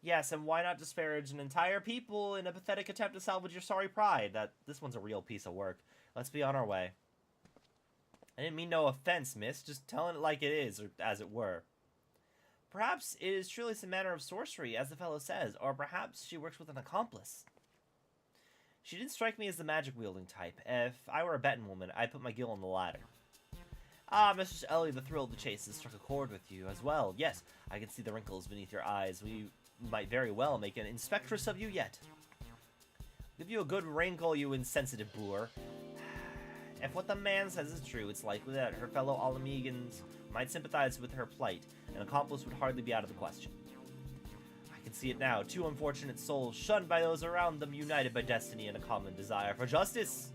Yes, and why not disparage an entire people in a pathetic attempt to salvage your sorry pride? This one's a real piece of work. Let's be on our way. I didn't mean no offense, miss, just telling it like it is, or as it were. Perhaps it is truly some manner of sorcery, as the fellow says, or perhaps she works with an accomplice. She didn't strike me as the magic-wielding type. If I were a betting woman, I'd put my gill on the latter. Ah, Mistress Ellie, the thrill of the chase has struck a chord with you as well. Yes, I can see the wrinkles beneath your eyes. We might very well make an inspectress of you yet. Give you a good wrinkle, you insensitive boor. If what the man says is true, it's likely that her fellow Alamegans might sympathize with her plight. An accomplice would hardly be out of the question. I can see it now. Two unfortunate souls, shunned by those around them, united by destiny and a common desire for justice.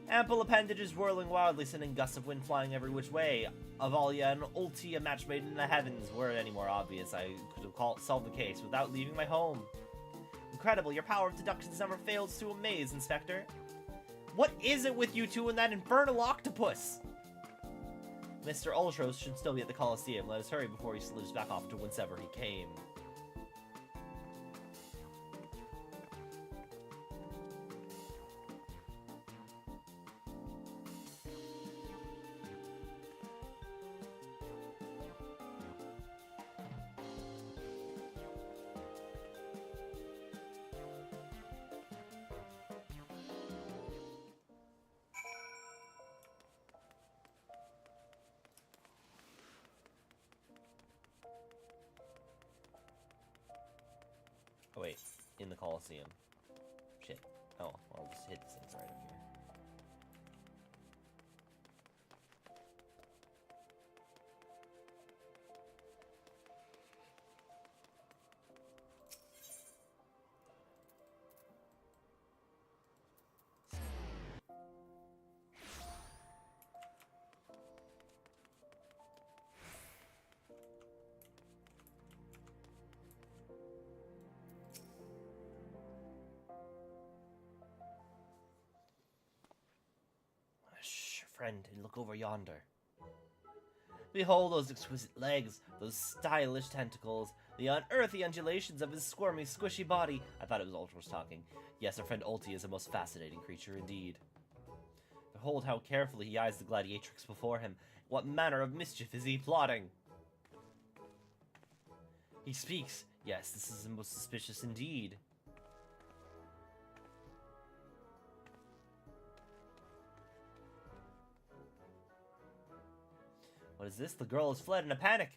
Ample appendages whirling wildly, sending gusts of wind flying every which way. Avalia and Ulti, a match made in the heavens. Were it any more obvious, I could have solved the case without leaving my home. Incredible, your power of deductions never fails to amaze, Inspector. What is it with you two and that infernal octopus? Mr. Ultros should still be at the Colosseum. Let us hurry before he slips back off to whencever he came. Oh wait, in the Colosseum. Shit. Oh, I'll just hit these things right up here. Friend, and look over yonder. Behold those exquisite legs, those stylish tentacles, the unearthly undulations of his squirmy, squishy body. I thought it was Ultros talking. Yes, our friend Ulti is a most fascinating creature indeed. Behold how carefully he eyes the gladiatrix before him. What manner of mischief is he plotting? He speaks. Yes, this is most suspicious indeed. What is this? The girl has fled in a panic.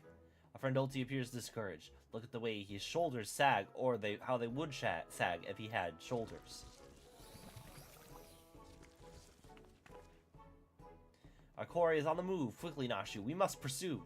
Our friend Ulti appears discouraged. Look at the way his shoulders sag, or how they would sag if he had shoulders. Our quarry is on the move. Quickly, Nashu. We must pursue.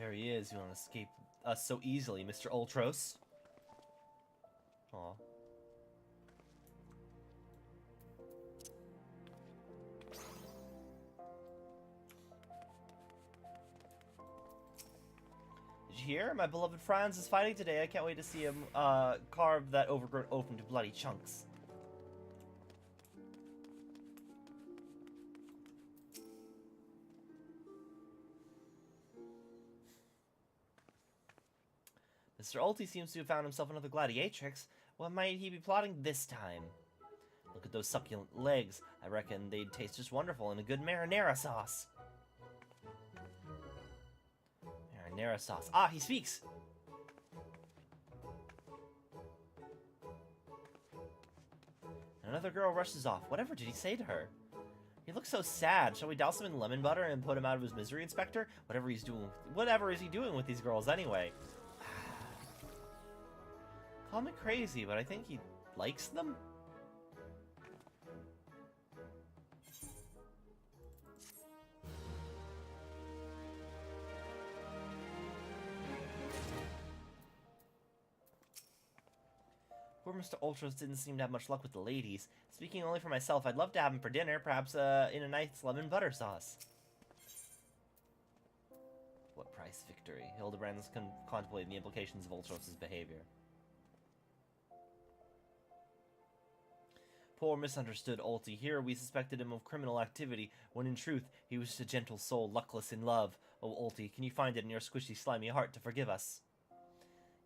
There he is. You won't escape us so easily, Mr. Ultros. Aw. Did you hear? My beloved Franz is fighting today. I can't wait to see him carve that overgrown oaf into bloody chunks. Mr. Ulti seems to have found himself another gladiatrix. What might he be plotting this time? Look at those succulent legs. I reckon they'd taste just wonderful in a good marinara sauce. Marinara sauce. Ah, he speaks! Another girl rushes off. Whatever did he say to her? He looks so sad. Shall we douse him in lemon butter and put him out of his misery, Inspector? Whatever is he doing with these girls anyway? Call me crazy, but I think he likes them? Poor Mr. Ultros didn't seem to have much luck with the ladies. Speaking only for myself, I'd love to have him for dinner, perhaps in a nice lemon butter sauce. What price victory? Hildebrand is contemplating the implications of Ultros' behavior. Poor misunderstood Ulti. Here we suspected him of criminal activity, when in truth he was just a gentle soul, luckless in love. Oh, Ulti, can you find it in your squishy, slimy heart to forgive us?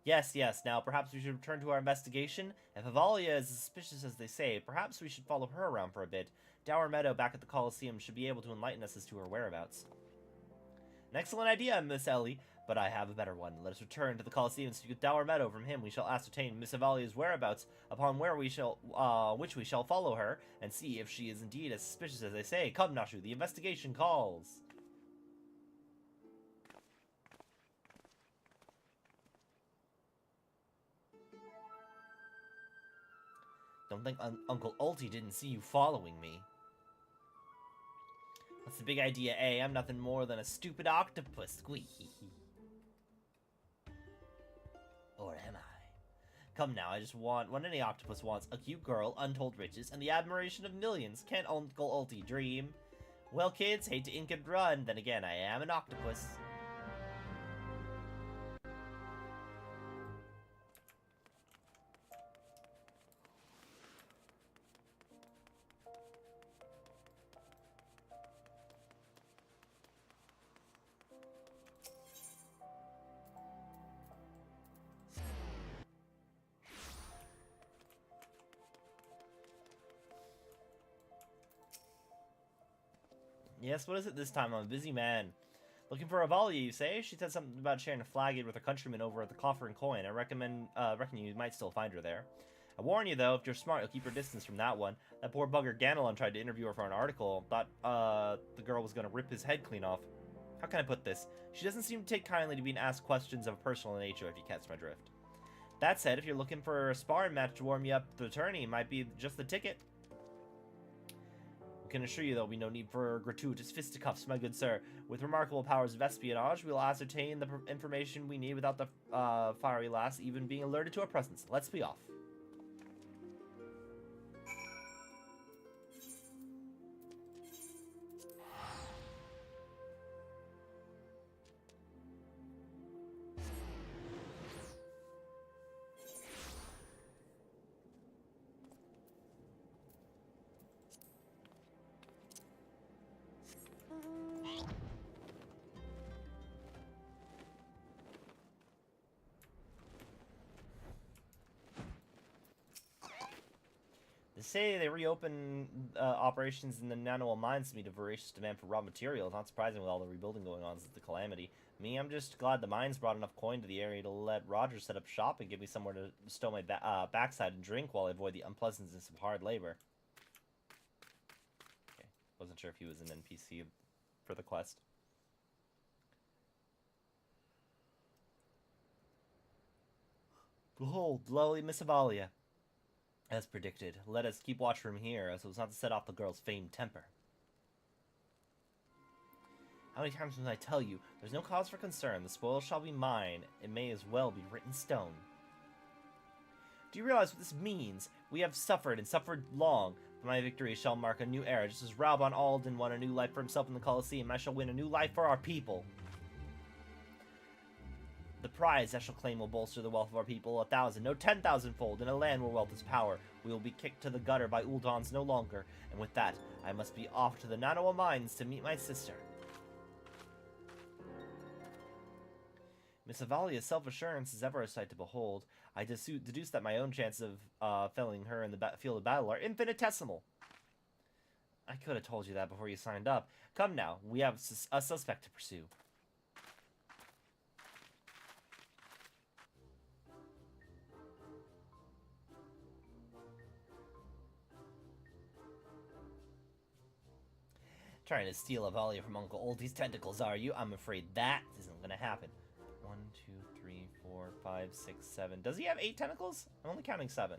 Yes, yes, now perhaps we should return to our investigation. If Avalia is as suspicious as they say, perhaps we should follow her around for a bit. Dower Meadow back at the Coliseum should be able to enlighten us as to her whereabouts. An excellent idea, Miss Ellie, but I have a better one. Let us return to the Coliseum and speak with Dower Meadow. From him we shall ascertain Miss Avalia's whereabouts, upon which we shall follow her, and see if she is indeed as suspicious as they say. Come, Nashu, the investigation calls. Don't think Uncle Ulti didn't see you following me. What's the big idea, eh? I'm nothing more than a stupid octopus. Squee. Or am I? Come now, I just want what any octopus wants. A cute girl, untold riches, and the admiration of millions. Can't Uncle Ulti dream? Well, kids, hate to ink and run. Then again, I am an octopus. Yes, what is it this time? I'm a busy man. Looking for Avalia, you say? She said something about sharing a flag with her countrymen over at the Coffer and Coin. I reckon you might still find her there. I warn you, though, if you're smart, you'll keep your distance from that one. That poor bugger Ganelon tried to interview her for an article. Thought, the girl was gonna rip his head clean off. How can I put this? She doesn't seem to take kindly to being asked questions of a personal nature, if you catch my drift. That said, if you're looking for a sparring match to warm you up to the tourney, it might be just the ticket. I can assure you there will be no need for gratuitous fisticuffs, my good sir. With remarkable powers of espionage, we will ascertain the information we need without the fiery lass even being alerted to our presence. Let's be off. They say they reopen operations in the Nanoa mines to meet a voracious demand for raw materials. Not surprising with all the rebuilding going on since the calamity. Me, I'm just glad the mines brought enough coin to the area to let Roger set up shop and give me somewhere to stow my backside and drink while I avoid the unpleasantness of hard labor. Okay, wasn't sure if he was an NPC for the quest. Behold, lovely Miss Avalia. As predicted, let us keep watch from here, so as not to set off the girl's famed temper. How many times must I tell you? There's no cause for concern. The spoils shall be mine. It may as well be written in stone. Do you realize what this means? We have suffered, and suffered long. But my victory shall mark a new era. Just as Raubon Alden won a new life for himself in the Colosseum, I shall win a new life for our people. The prize I shall claim will bolster the wealth of our people 1,000, no 10,000-fold, in a land where wealth is power. We will be kicked to the gutter by Uldons no longer, and with that, I must be off to the Nanawa Mines to meet my sister. Miss Avalia's self-assurance is ever a sight to behold. I deduce that my own chances of felling her in the field of battle are infinitesimal. I could have told you that before you signed up. Come now, we have a suspect to pursue. Trying to steal Avalia from Uncle Oldie's tentacles, are you? I'm afraid that isn't going to happen. 1, 2, 3, 4, 5, 6, 7. Does he have 8 tentacles? I'm only counting 7.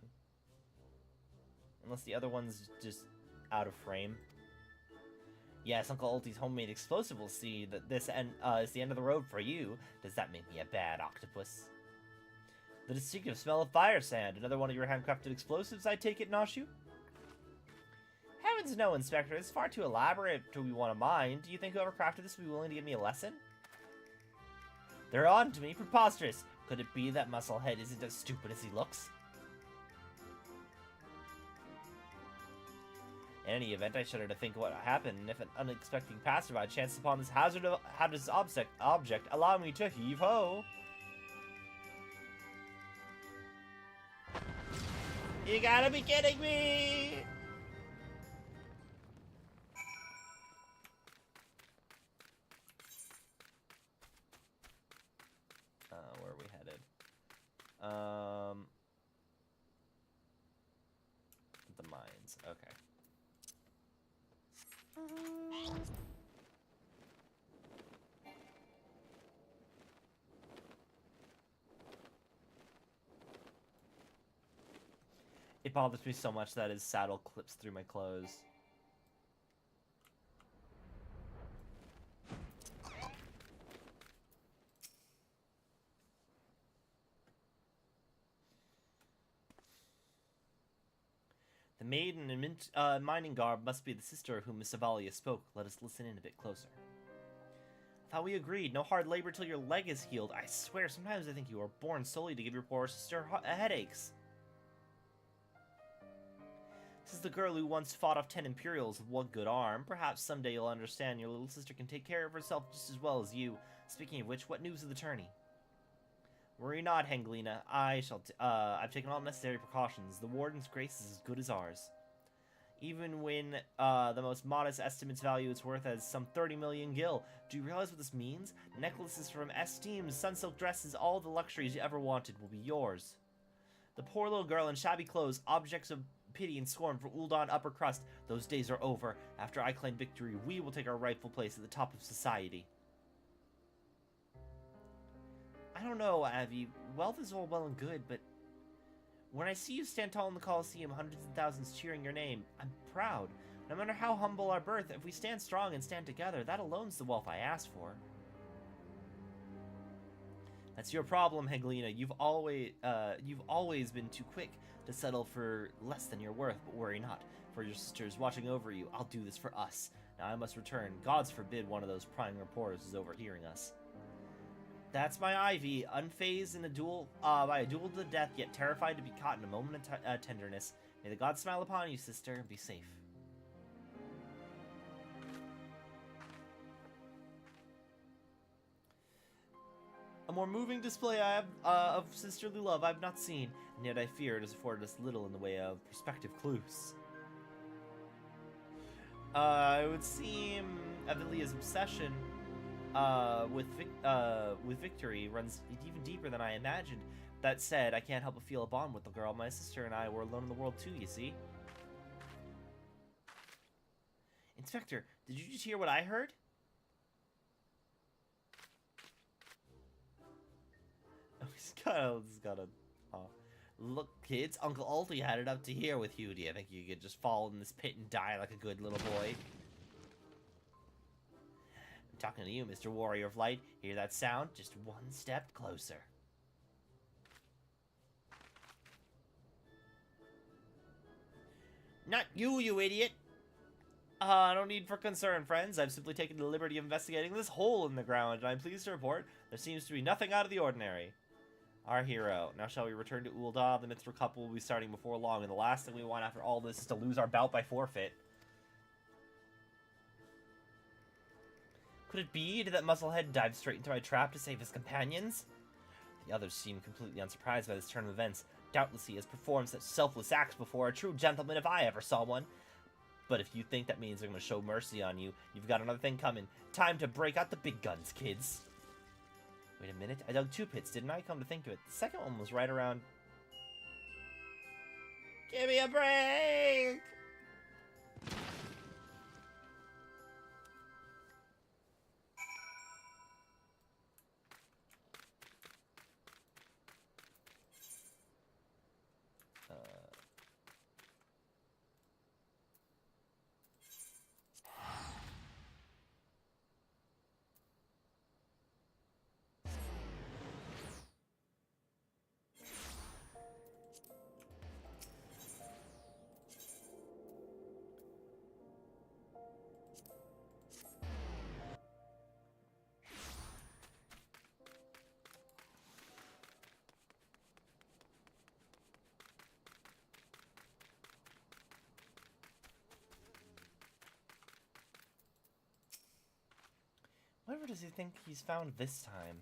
Unless the other one's just out of frame. Yes, Uncle Oldie's homemade explosive will see that this is the end of the road for you. Does that make me a bad octopus? The distinctive smell of fire sand. Another one of your handcrafted explosives, I take it, Noshu? Heavens no, Inspector. It's far too elaborate to be one of mine. Do you think whoever crafted this would be willing to give me a lesson? They're on to me. Preposterous. Could it be that Musclehead isn't as stupid as he looks? In any event, I shudder to think what happened if an unexpected passerby chanced upon this hazardous object. Allow me to heave-ho. You gotta be kidding me! Where are we headed? The mines. Okay. It bothers me so much that his saddle clips through my clothes. The maiden in mining garb must be the sister of whom Miss Avalia spoke. Let us listen in a bit closer. I thought we agreed. No hard labor till your leg is healed. I swear, sometimes I think you were born solely to give your poor sister headaches. This is the girl who once fought off 10 Imperials with one good arm. Perhaps someday you'll understand your little sister can take care of herself just as well as you. Speaking of which, what news of the tourney? Worry not, Henglina. I've taken all necessary precautions. The Warden's grace is as good as ours. Even when the most modest estimates value its worth as some 30 million gil. Do you realize what this means? Necklaces from esteems, sunsilk dresses, all the luxuries you ever wanted will be yours. The poor little girl in shabby clothes, objects of pity and scorn for Uldon upper crust, those days are over. After I claim victory, we will take our rightful place at the top of society. I don't know, Avi. Wealth is all well and good, but when I see you stand tall in the Colosseum, hundreds and thousands cheering your name, I'm proud. No matter how humble our birth, if we stand strong and stand together, that alone's the wealth I asked for. That's your problem, Henglina. You've always been too quick to settle for less than your worth, but worry not. For your sister's watching over you. I'll do this for us. Now I must return. Gods forbid one of those prying reporters is overhearing us. That's my Ivy, unfazed in by a duel to the death, yet terrified to be caught in a moment of tenderness. May the gods smile upon you, sister, and be safe. A more moving display of sisterly love I've not seen, and yet I fear it has afforded us little in the way of prospective clues. It would seem Avilia's obsession with victory runs even deeper than I imagined. That said, I can't help but feel a bond with the girl. My sister and I were alone in the world too, you see. Inspector, did you just hear what I heard? Oh, he's got a... Look, kids, Uncle Alty had it up to here with you. Do you think you could just fall in this pit and die like a good little boy? Talking to you, Mr. Warrior of Light. Hear that sound? Just one step closer. Not you, you idiot! No need for concern, friends. I've simply taken the liberty of investigating this hole in the ground, and I'm pleased to report there seems to be nothing out of the ordinary. Our hero. Now shall we return to Ul'dah? The Mithril Cup will be starting before long, and the last thing we want after all this is to lose our bout by forfeit. Could it be? Did that musclehead dive straight into my trap to save his companions? The others seem completely unsurprised by this turn of events. Doubtless he has performed such selfless acts before, a true gentleman if I ever saw one. But if you think that means they're going to show mercy on you, you've got another thing coming. Time to break out the big guns, kids. Wait a minute, I dug 2 pits, didn't I? Come to think of it, the second one was right around... Give me a break! Whatever does he think he's found this time?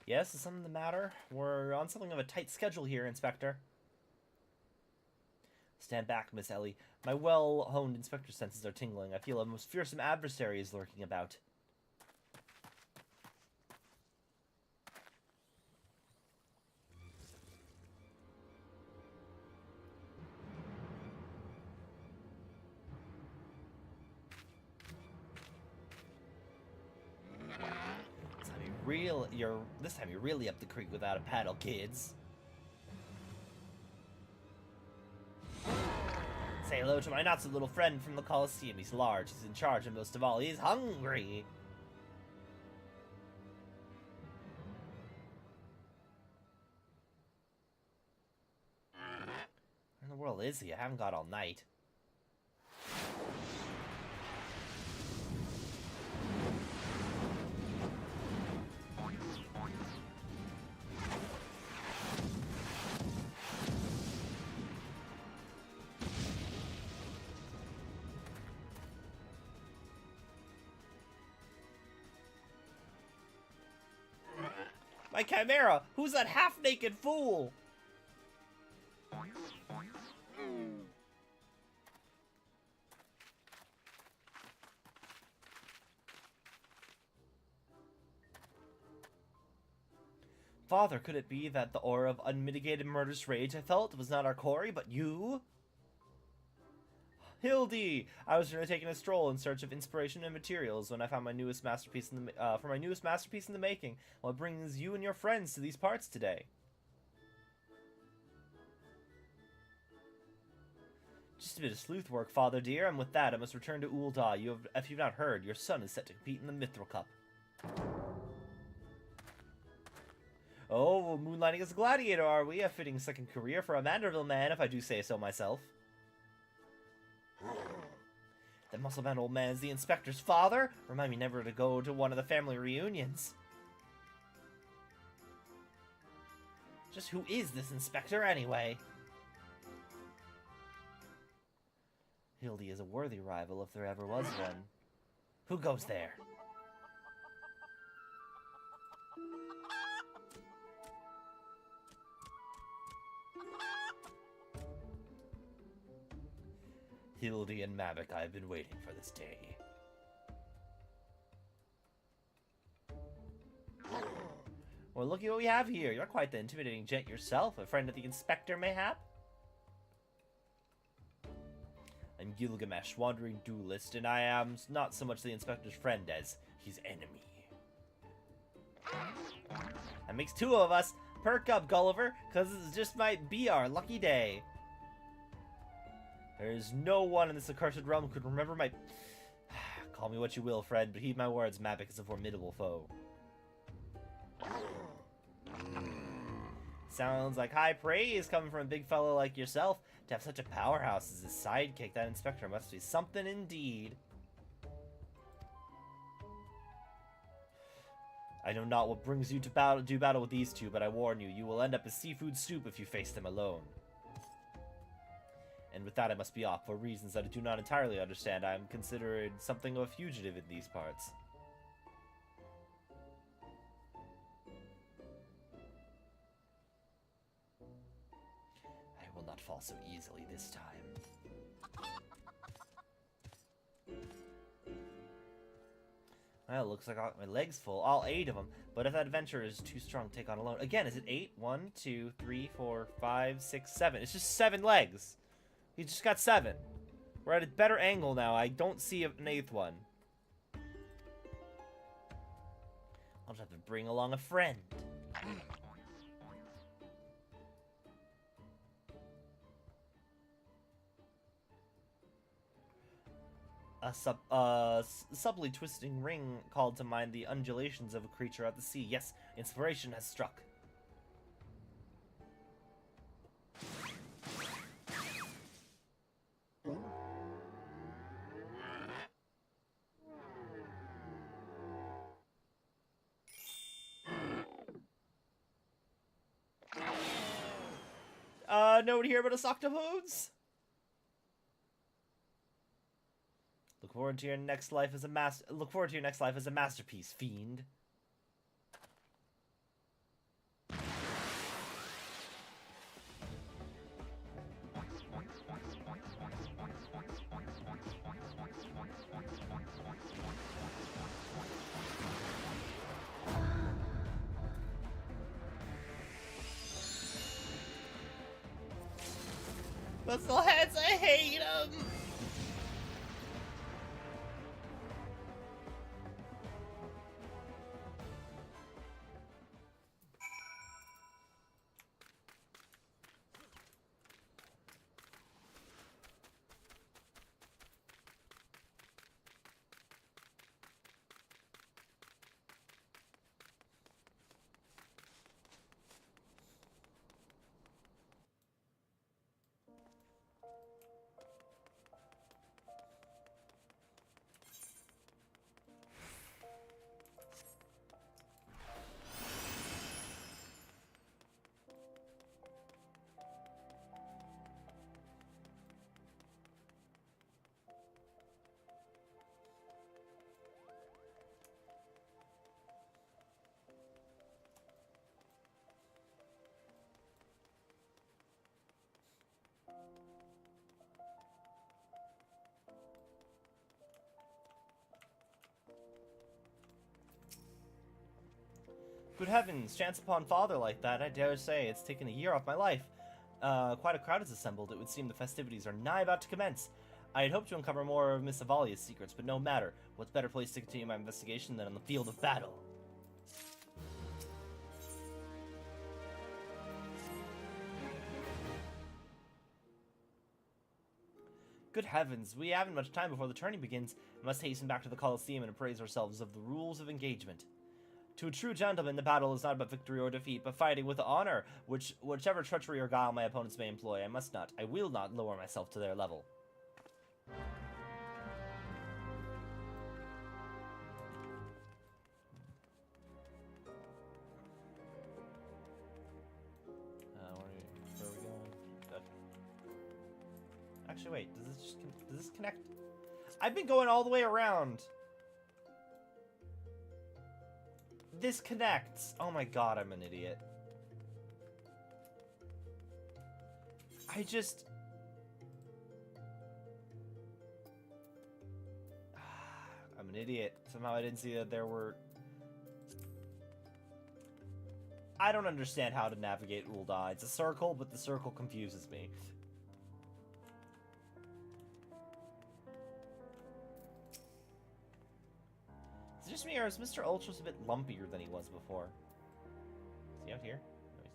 Yes, is something the matter? We're on something of a tight schedule here, Inspector. Stand back, Miss Ellie. My well-honed inspector senses are tingling. I feel a most fearsome adversary is lurking about. This time you're really up the creek without a paddle, kids. Say hello to my not-so-little friend from the Colosseum. He's large, he's in charge, and most of all, he's hungry. Where in the world is he? I haven't got all night. My chimera! Who's that half-naked fool? Father, could it be that the aura of unmitigated murderous rage I felt was not our Cory, but you? Hildy! I was taking a stroll in search of inspiration and materials when I found my newest masterpiece in the making. What brings you and your friends to these parts today? Just a bit of sleuth work, Father dear, and with that I must return to Ul'dah. If you've not heard, your son is set to compete in the Mithril Cup. Oh, moonlighting as a gladiator, are we? A fitting second career for a Manderville man, if I do say so myself. That muscle-bound old man is the inspector's father? Remind me never to go to one of the family reunions. Just who is this inspector, anyway? Hildy is a worthy rival, if there ever was one. Who goes there? Hildy and Mavic, I have been waiting for this day. Well, looky what we have here. You're quite the intimidating gent yourself. A friend of the inspector, mayhap? I'm Gilgamesh, wandering duelist, and I am not so much the inspector's friend as his enemy. That makes 2 of us. Perk up, Gulliver, cause this just might be our lucky day. There's no one in this accursed realm who could remember my... Call me what you will, Fred, but heed my words, Mappic is a formidable foe. Sounds like high praise coming from a big fellow like yourself. To have such a powerhouse as his sidekick, that inspector must be something indeed. I know not what brings you to do battle with these two, but I warn you, you will end up as seafood soup if you face them alone. And with that I must be off. For reasons that I do not entirely understand, I am considered something of a fugitive in these parts. I will not fall so easily this time. Well, it looks like I got my legs full, all 8 of them. But if that adventure is too strong to take on alone... Again, is it 8? 1, 2, 3, 4, 5, 6, 7. It's just 7 legs. He just got 7. We're at a better angle now. I don't see an 8th one. I'll just have to bring along a friend. A subtly twisting ring called to mind the undulations of a creature at the sea. Yes, inspiration has struck. Nobody here but us octopodes? Look forward to your next life as a masterpiece, fiend. Muscle heads, I hate them! Good heavens, chance upon father like that, I dare say it's taken a year off my life. Quite a crowd has assembled. It would seem the festivities are nigh about to commence. I had hoped to uncover more of Miss Avalia's secrets, but no matter. What's better place to continue my investigation than on the field of battle? Good heavens, we haven't much time before the tourney begins. We must hasten back to the Colosseum and appraise ourselves of the rules of engagement. To a true gentleman, the battle is not about victory or defeat, but fighting with honor, whichever treachery or guile my opponents may employ. I will not lower myself to their level. Where are we going? Good. Actually, wait, does this connect? I've been going all the way around. This connects. Oh my god, I'm an idiot. I'm an idiot. Somehow I didn't see that there were... I don't understand how to navigate Ul'dah. It's a circle, but the circle confuses me. Is it just me, or is Mr. Ultra's a bit lumpier than he was before? Is he out here? No, he's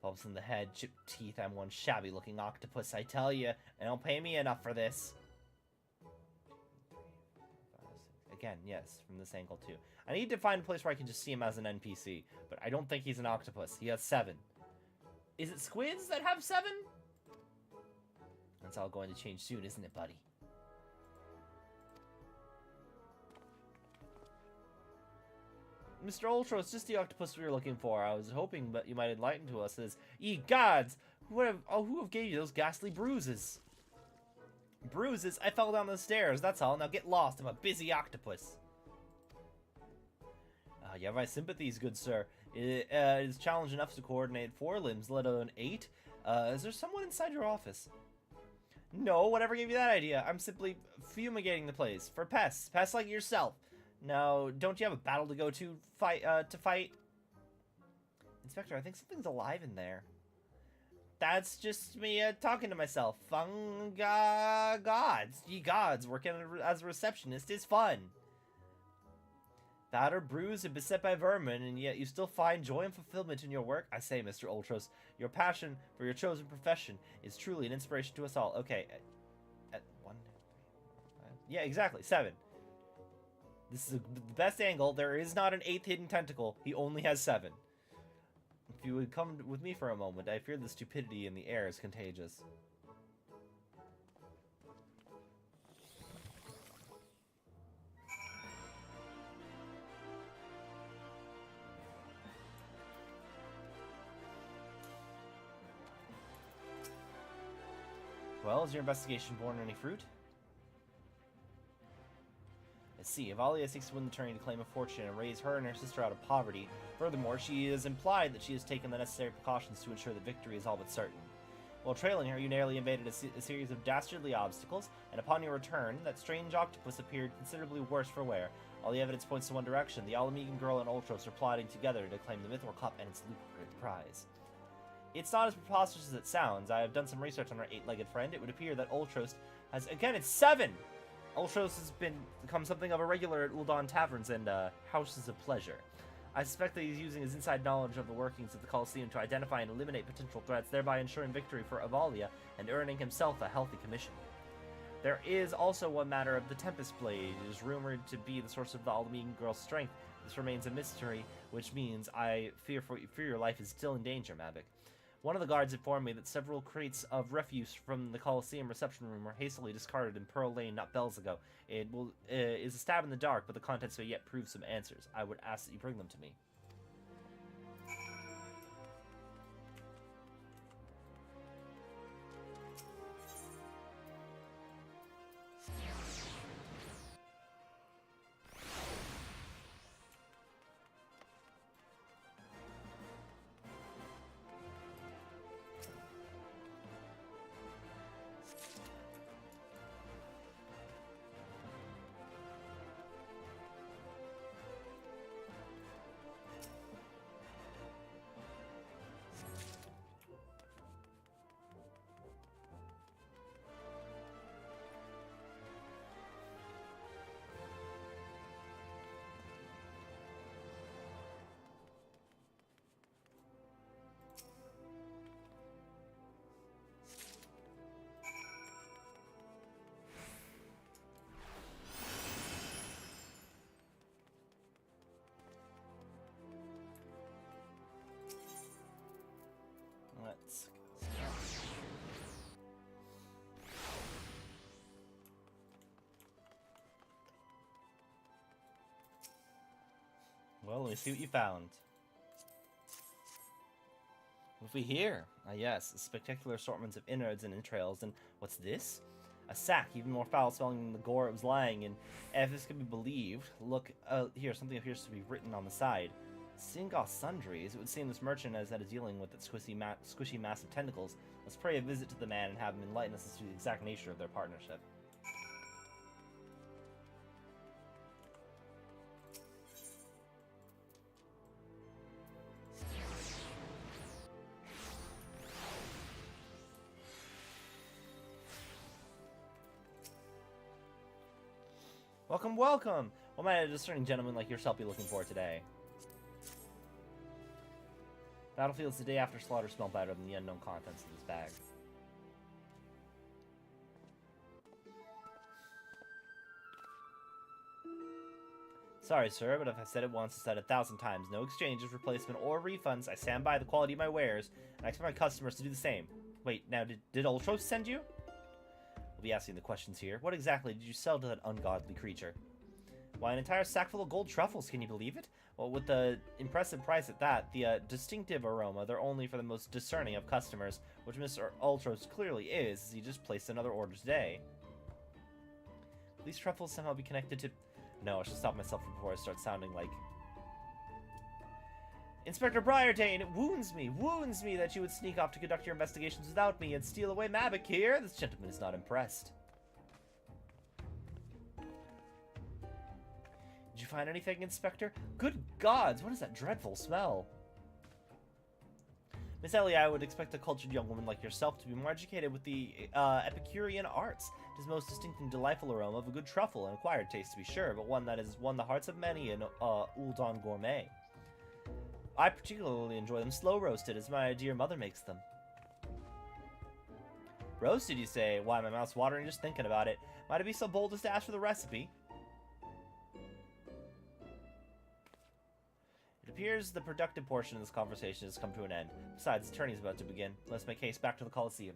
Bulbs in the head, chipped teeth, I'm one shabby-looking octopus, I tell you. They don't pay me enough for this. Again, yes, from this angle too. I need to find a place where I can just see him as an NPC, but I don't think he's an octopus. He has 7. Is it squids that have 7? That's all going to change soon, isn't it, buddy? Mr. Ultra, it's just the octopus we were looking for. I was hoping that you might enlighten to us as, ye gods, who have gave you those ghastly bruises? Bruises? I fell down the stairs, that's all. Now get lost, I'm a busy octopus. You have my sympathies, good sir. It is challenge enough to coordinate 4 limbs, let alone 8. Is there someone inside your office? No, whatever gave you that idea? I'm simply fumigating the place for pests like yourself. Now, don't you have a battle to go to fight? Inspector, I think something's alive in there. That's just me talking to myself. Gods. Ye gods, working as a receptionist is fun. Battered, bruised, and beset by vermin, and yet you still find joy and fulfillment in your work? I say, Mr. Ultros, your passion for your chosen profession is truly an inspiration to us all. Okay, at 1, 2, 3, 4, 5. Yeah, exactly, 7. This is the best angle. There is not an 8th hidden tentacle. He only has 7. If you would come with me for a moment, I fear the stupidity in the air is contagious. Well, is your investigation borne any fruit? Let's see. Eorzea seeks to win the tourney to claim a fortune and raise her and her sister out of poverty. Furthermore, she has implied that she has taken the necessary precautions to ensure that victory is all but certain. While trailing her, you narrowly invaded a series of dastardly obstacles, and upon your return, that strange octopus appeared considerably worse for wear. All the evidence points to one direction. The Alamegan girl and Ultros are plotting together to claim the Mithril Cup and its lucrative prize. It's not as preposterous as it sounds. I have done some research on our 8-legged friend. It would appear that Ultros has... Again, it's 7! Ultros has become something of a regular at Ul'Dan taverns and houses of pleasure. I suspect that he's using his inside knowledge of the workings of the Colosseum to identify and eliminate potential threats, thereby ensuring victory for Eorzea and earning himself a healthy commission. There is also one matter of the Tempest Blade. It is rumored to be the source of the Alamegan girl's strength. This remains a mystery, which means I fear your life is still in danger, Mavic. One of the guards informed me that several crates of refuse from the Colosseum reception room were hastily discarded in Pearl Lane not bells ago. It is a stab in the dark, but the contents may yet prove some answers. I would ask that you bring them to me. Let's go. Well, let me see what you found. What have we here? Ah yes, spectacular assortments of innards and entrails, and what's this? A sack, even more foul-smelling than the gore it was lying in. If this can be believed, look, here, something appears to be written on the side. Singoth Sundries. It would seem this merchant has had a dealing with its squishy mass of tentacles. Let's pray a visit to the man and have him enlighten us as to the exact nature of their partnership. Welcome, welcome! What might a discerning gentleman like yourself be looking for today? Battlefields the day after slaughter smell better than the unknown contents of this bag. Sorry, sir, but if I said it once, I said it 1,000 times. No exchanges, replacement, or refunds. I stand by the quality of my wares, and I expect my customers to do the same. Wait, now, did Ultros send you? We'll be asking the questions here. What exactly did you sell to that ungodly creature? Why, an entire sack full of gold truffles, can you believe it? Well, with the impressive price at that, the distinctive aroma, they're only for the most discerning of customers, which Mr. Ultros clearly is, as he just placed another order today. Will these truffles somehow be connected to... No, I should stop myself before I start sounding like... Inspector Briardane, it wounds me that you would sneak off to conduct your investigations without me and steal away Mavic here. This gentleman is not impressed. Did you find anything, Inspector? Good gods, what is that dreadful smell? Miss Ellie, I would expect a cultured young woman like yourself to be more educated with the Epicurean arts. It is most distinct and delightful aroma of a good truffle, an acquired taste to be sure, but one that has won the hearts of many an Uldon gourmet. I particularly enjoy them slow roasted, as my dear mother makes them. Roasted, you say? Why, my mouth's watering just thinking about it. Might I be so bold as to ask for the recipe? It appears the productive portion of this conversation has come to an end. Besides, the tourney's about to begin. Let's make haste back to the Colosseum.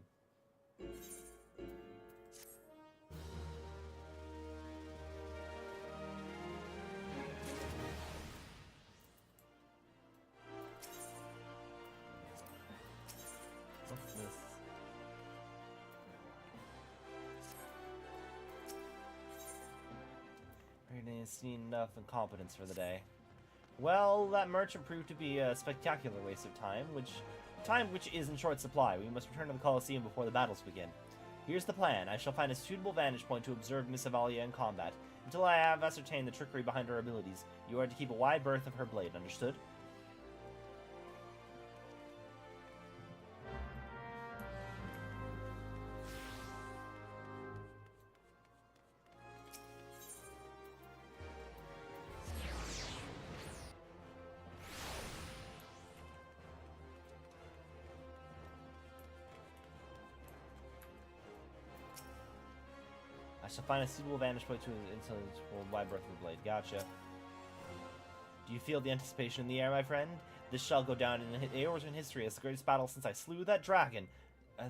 What's this? We've seen enough incompetence for the day. Well, that merchant proved to be a spectacular waste of time which is in short supply. We must return to the Colosseum before the battles begin. Here's the plan. I shall find a suitable vantage point to observe Miss Avalia in combat. Until I have ascertained the trickery behind her abilities, you are to keep a wide berth of her blade, understood? I shall find a suitable vantage point to wide berth of the blade. Gotcha. Do you feel the anticipation in the air, my friend? This shall go down in Eorzean history as the greatest battle since I slew that dragon.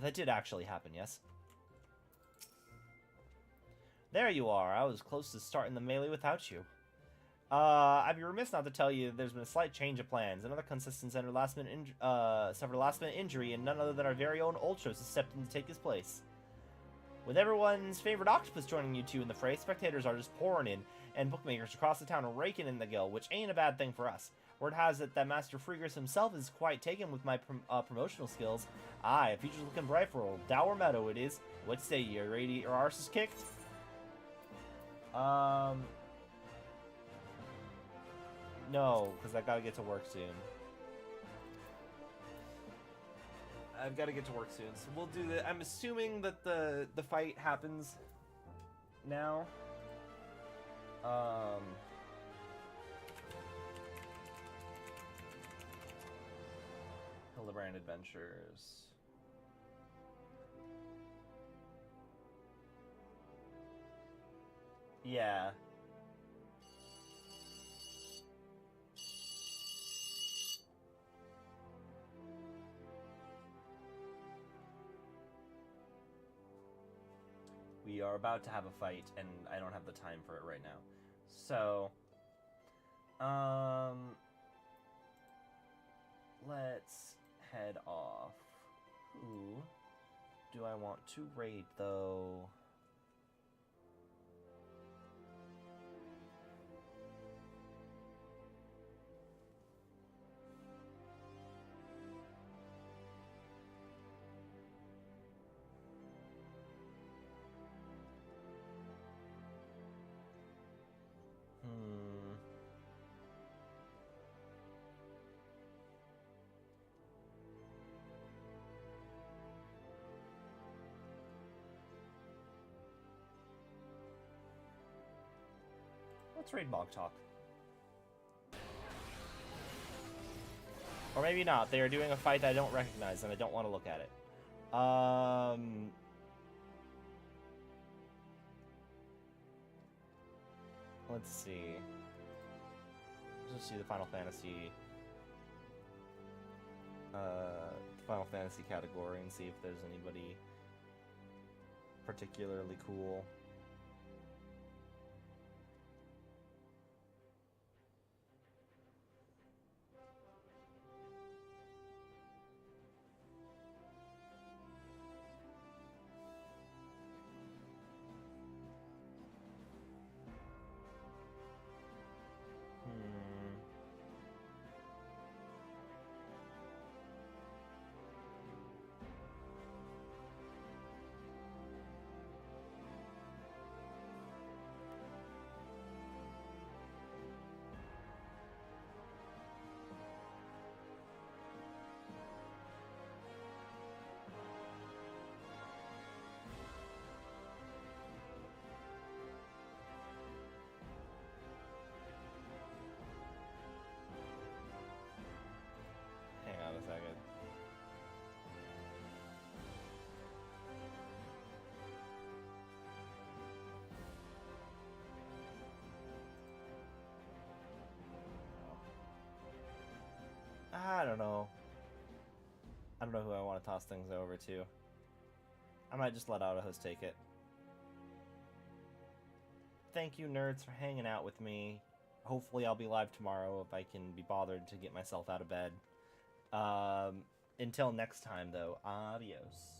That did actually happen, yes? There you are. I was close to starting the melee without you. I'd be remiss not to tell you that there's been a slight change of plans. Another contestant suffered a last-minute injury, and none other than our very own Ultros has stepped in to take his place. With everyone's favorite octopus joining you two in the fray, spectators are just pouring in, and bookmakers across the town are raking in the gill, which ain't a bad thing for us. Word has it that Master Freegris himself is quite taken with my promotional skills. Aye, future's looking bright for old Dower Meadow it is. What say you, ready? Your arse is kicked? No, because I gotta get to work soon. I've got to get to work soon, so we'll do the... I'm assuming that the fight happens now. Hildebrand Adventures. Yeah. We are about to have a fight, and I don't have the time for it right now. So, let's head off. Who do I want to raid, though? Let's raid Bog Talk. Or maybe not. They are doing a fight that I don't recognize, and I don't want to look at it. Let's see. Let's see the Final Fantasy category and see if there's anybody particularly cool. Hang on a second. I don't know. I don't know who I want to toss things over to. I might just let Autohost take it. Thank you, nerds, for hanging out with me. Hopefully I'll be live tomorrow if I can be bothered to get myself out of bed. Until next time, though, adios.